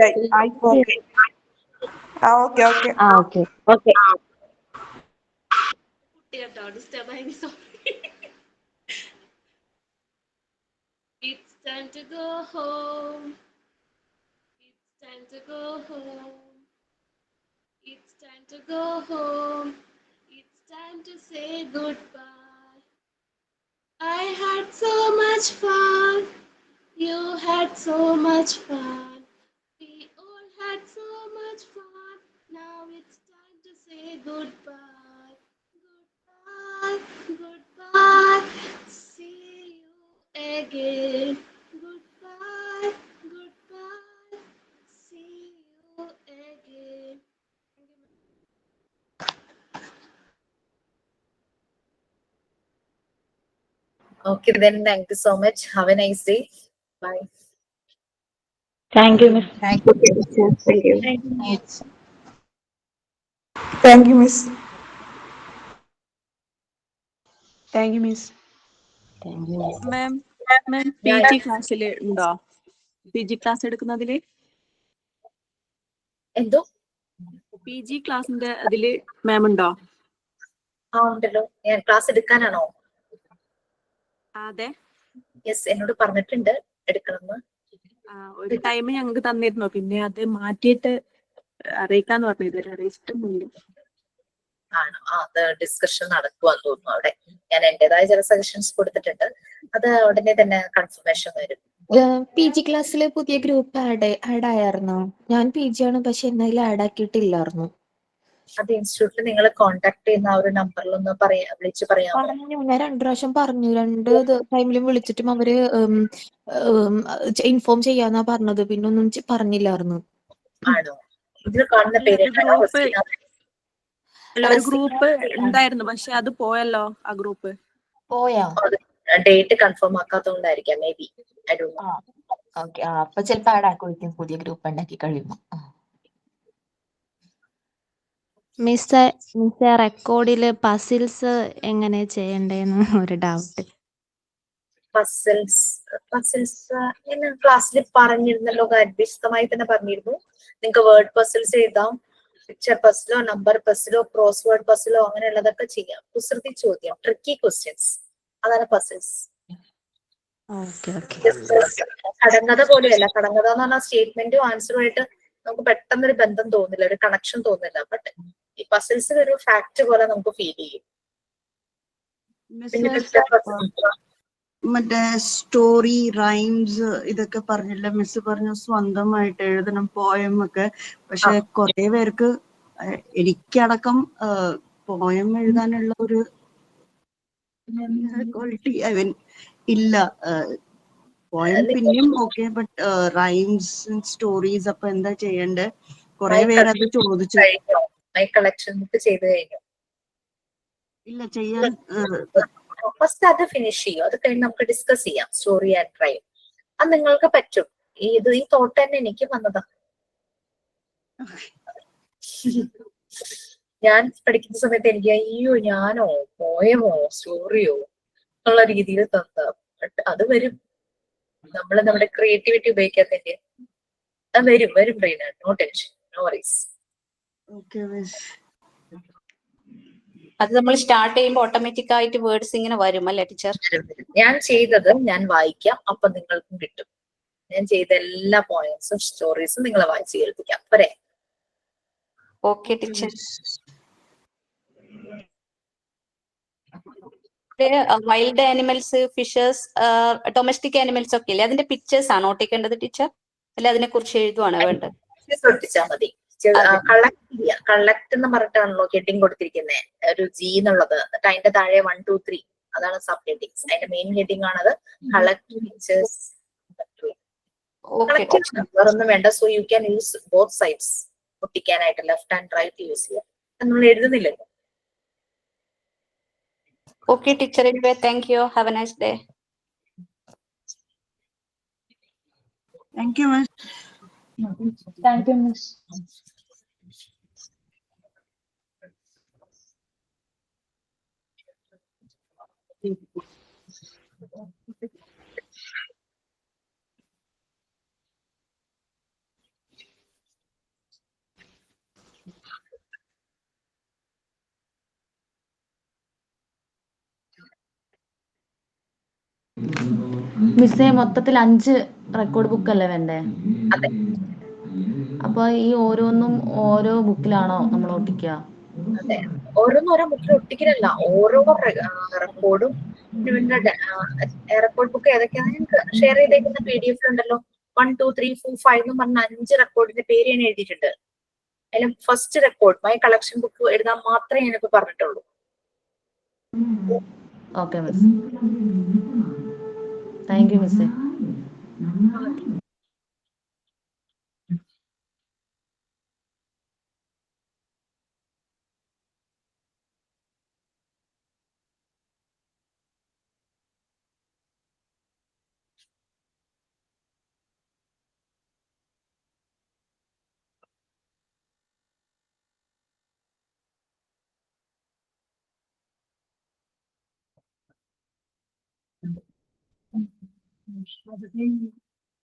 Okay okay okay. ഓക്കെ. കുട്ടി കേട്ടോ ഡിസ്റ്റർബ് ആയി sorry. It's time to go home. It's time to go home. It's time to go home. It's time to say goodbye. I had so much fun. You had so much fun. We all had so much fun. Now it's time to say goodbye. Goodbye. Goodbye. See you again. Goodbye. Goodbye. See you again. Okay, then thank you so much. Have a nice day. Bye. Thank you, Miss. Thank you. Thank you. Thank you, miss. Thank you miss. Thank you miss. Ma'am ma'am ഞാൻ PG ക്ലാസ്സിൽ ഉണ്ടോ? PG class എടുക്കുന്നതില് എന്തോ PG ക്ലാസ്സിന്റെ അതില് മാം ഉണ്ടോ? ഉണ്ടല്ലോ. ഞാൻ class എടുക്കാനാണോ? അതെ. യെസ്, എന്നോട് പറഞ്ഞിട്ടുണ്ട് എടുക്കണമെന്ന്. ഒരു ടൈം ഞങ്ങൾക്ക് തന്നിരുന്നു, പിന്നെ അത് മാറ്റിയിട്ട് അറിയിക്കാന്ന് പറഞ്ഞു. ഇതുവരെ അറിയിച്ചിട്ടൊന്നുമില്ല. ആണോ? അത് ഡിസ്കഷൻ നടക്കുവാന്ന് തോന്നുന്നു അവിടെ. ഞാൻ എന്റേതായ ചില സജഷൻസ് കൊടുത്തിട്ടുണ്ട്. അത് ഉടനെ തന്നെ കൺഫർമേഷൻ വരും. PG ക്ലാസ്സിൽ പുതിയ ഗ്രൂപ്പ് ആഡ് ആയായിരുന്നോ? ഞാൻ PG ആണ്, പക്ഷെ എന്നാലും ആഡ് ആക്കിയിട്ടില്ലായിരുന്നു. അത് ഇൻസ്റ്റിറ്റ്യൂട്ടിൽ നിങ്ങൾ കോൺടാക്ട് ചെയ്യുന്ന ആ ഒരു നമ്പറിലൊന്ന് വിളിച്ച് പറയാമോ? പറഞ്ഞു, ഞാൻ 2 പ്രാവശ്യം പറഞ്ഞു. 2 ടൈമിലും വിളിച്ചിട്ടും അവര് ഇൻഫോം ചെയ്യാന്നാ പറഞ്ഞത്. പിന്നെ ഒന്നും പറഞ്ഞില്ലായിരുന്നു. ആണോ? ഇതിൽ കാണുന്ന അല്ല, പേര് ഒരു ഗ്രൂപ്പ് ഉണ്ടായിരുന്നു, പക്ഷെ അത് പോയല്ലോ. ആ ഗ്രൂപ്പ് പോയാ? ഡേറ്റ് കൺഫേം ആക്കാത്തതുകൊണ്ടായിരിക്കാം, maybe. I don't know. Okay. അപ്പൊ ചിലപ്പോ ആഡ് ആക്കുമായിരിക്കും പുതിയ ഗ്രൂപ്പ് ഉണ്ടാക്കി കഴിയുമ്പോ. മിസ് റെക്കോർഡില് പസിൽസ് എങ്ങനെ ചെയ്യണ്ടേന്ന് ഒരു ഡൗട്ട്. പസിൽസ് ഞാൻ ക്ലാസ്സിൽ പറഞ്ഞിരുന്നല്ലോ, വിശദമായി തന്നെ പറഞ്ഞിരുന്നു. നിങ്ങൾക്ക് വേർഡ് പസിൽസ് എഴുതാം, പിക്ചർ പസിലോ, നമ്പർ പസിലോ, ക്രോസ് വേർഡ് പസിലോ, അങ്ങനെയുള്ളതൊക്കെ ചെയ്യാം. കുസൃതി ചോദ്യം, ട്രിക്കി ക്വസ്റ്റ്യൻസ്, അതാണ് പസിൽസ്. കടങ്കഥ പോലെയല്ല. കടങ്കഥ എന്ന് പറഞ്ഞാൽ സ്റ്റേറ്റ്മെന്റും ആൻസറും ആയിട്ട് നമുക്ക് പെട്ടെന്നൊരു ബന്ധം തോന്നില്ല, ഒരു കണക്ഷൻ തോന്നില്ല. ബട്ട് ഈ പസിൽസിൽ ഒരു ഫാക്ട് പോലെ നമുക്ക് ഫീൽ ചെയ്യും. മറ്റേ സ്റ്റോറി, റൈംസ് ഇതൊക്കെ പറഞ്ഞില്ല മിസ് പറഞ്ഞു സ്വന്തമായിട്ട് എഴുതണം പോയം ഒക്കെ. പക്ഷെ കുറെ പേർക്ക്, എനിക്കടക്കം പോയം എഴുതാനുള്ള ഒരു ക്വാളിറ്റി ഇല്ല. പോയം പിന്നെയും ഓക്കെ, ബട്ട് റൈംസ് സ്റ്റോറീസ് അപ്പൊ എന്താ ചെയ്യണ്ടേ? കുറെ പേര് അത് ചോദിച്ചു. കളക്ഷൻ ബുക്ക് ചെയ്ത് കഴിഞ്ഞു? ഇല്ല, ചെയ്യാൻ ഫസ്റ്റ് അത് ഫിനിഷ് ചെയ്യും. അത് കഴിഞ്ഞ് നമുക്ക് ഡിസ്കസ് ചെയ്യാം സ്റ്റോറി ആൻഡ് റൈം. അത് നിങ്ങൾക്ക് പറ്റും. ഈ തോട്ട് തന്നെ എനിക്ക് വന്നതാ. ഞാൻ പഠിക്കുന്ന സമയത്ത് എനിക്ക് അയ്യോ ഞാനോ പോയമോ സ്റ്റോറിയോ എന്നുള്ള രീതിയിൽ തന്ന. ബട്ട് അത് വരും. നമ്മൾ നമ്മുടെ ക്രിയേറ്റിവിറ്റി ഉപയോഗിക്കാത്തതിന്റെ അത് വരും ബ്രെയിനാണ്. No tension, no worries. അത് നമ്മൾ സ്റ്റാർട്ട് ചെയ്യുമ്പോൾ ഓട്ടോമാറ്റിക് ആയിട്ട് വേർഡ്സ് ഇങ്ങനെ വരും അല്ലേ ടീച്ചർ? ഞാൻ ചെയ്തത് ഞാൻ വായിക്കാം, അപ്പൊ നിങ്ങൾക്കും കിട്ടും. ഞാൻ ചെയ്ത എല്ലാ പോയിന്റ്സും സ്റ്റോറീസും നിങ്ങളെ വായിച്ച് കേൾപ്പിക്കാം. പോരെ? Okay teacher. Wild animals, fishes, domestic animals ഒക്കെ ഇല്ലേ, അതിന്റെ പിക്ചേഴ്സ് ആണോ ഒട്ടിക്കേണ്ടത് ടീച്ചർ? അല്ലെ അതിനെ കുറിച്ച് എഴുതുവാണ് വേണ്ടത്? ഒട്ടിച്ചാൽ മതി. കളക്ട് എന്ന് പറഞ്ഞിട്ടാണല്ലോ ഹെഡിങ് കൊടുത്തിരിക്കുന്നത്, ഒരു G എന്നുള്ളത്. എന്നിട്ട് അതിന്റെ താഴെ 1, 2, 3 അതാണ് സബ് ഹെഡിങ്സ്. അതിന്റെ മെയിൻ ഹെഡിങ് ആണത് കളക്ട് പിക്ചേഴ്സ്. വേറൊന്നും വേണ്ട. So you can use both sides ഒട്ടിക്കാനായിട്ട്. ലെഫ്റ്റ് ആൻഡ് റൈറ്റ് യൂസ് ചെയ്യാം. നമ്മൾ എഴുതുന്നില്ലല്ലോ. Okay teacher. Thank you. Have a nice day. Thank you miss. Thank you miss. മിസ്സേ മൊത്തത്തിൽ 5 റെക്കോർഡ് ബുക്ക് അല്ലേ വേണ്ടേ? അതെ. അപ്പൊ ഈ ഓരോന്നും ഓരോ ബുക്കിലാണോ നമ്മൾ ഒട്ടിക്കുക? അതെ, ഓരോന്നും ഓരോ ബുക്കിൽ ഒട്ടിക്കലല്ല, ഓരോ റെക്കോർഡും റെക്കോർഡ് ബുക്ക് ഏതൊക്കെയാണെന്ന് ഞങ്ങൾക്ക് ഷെയർ ചെയ്തേക്കുന്ന PDF ഉണ്ടല്ലോ. 1, 2, 3, 4, 5 എന്ന് പറഞ്ഞ 5 റെക്കോർഡിന്റെ പേര് ഞാൻ എഴുതിയിട്ടുണ്ട്. അതിലും first record my collection book എഴുതാൻ മാത്രമേ ഞാനിപ്പോ പറഞ്ഞിട്ടുള്ളൂ. Okay miss. താങ്ക് യു മിസ്സേ.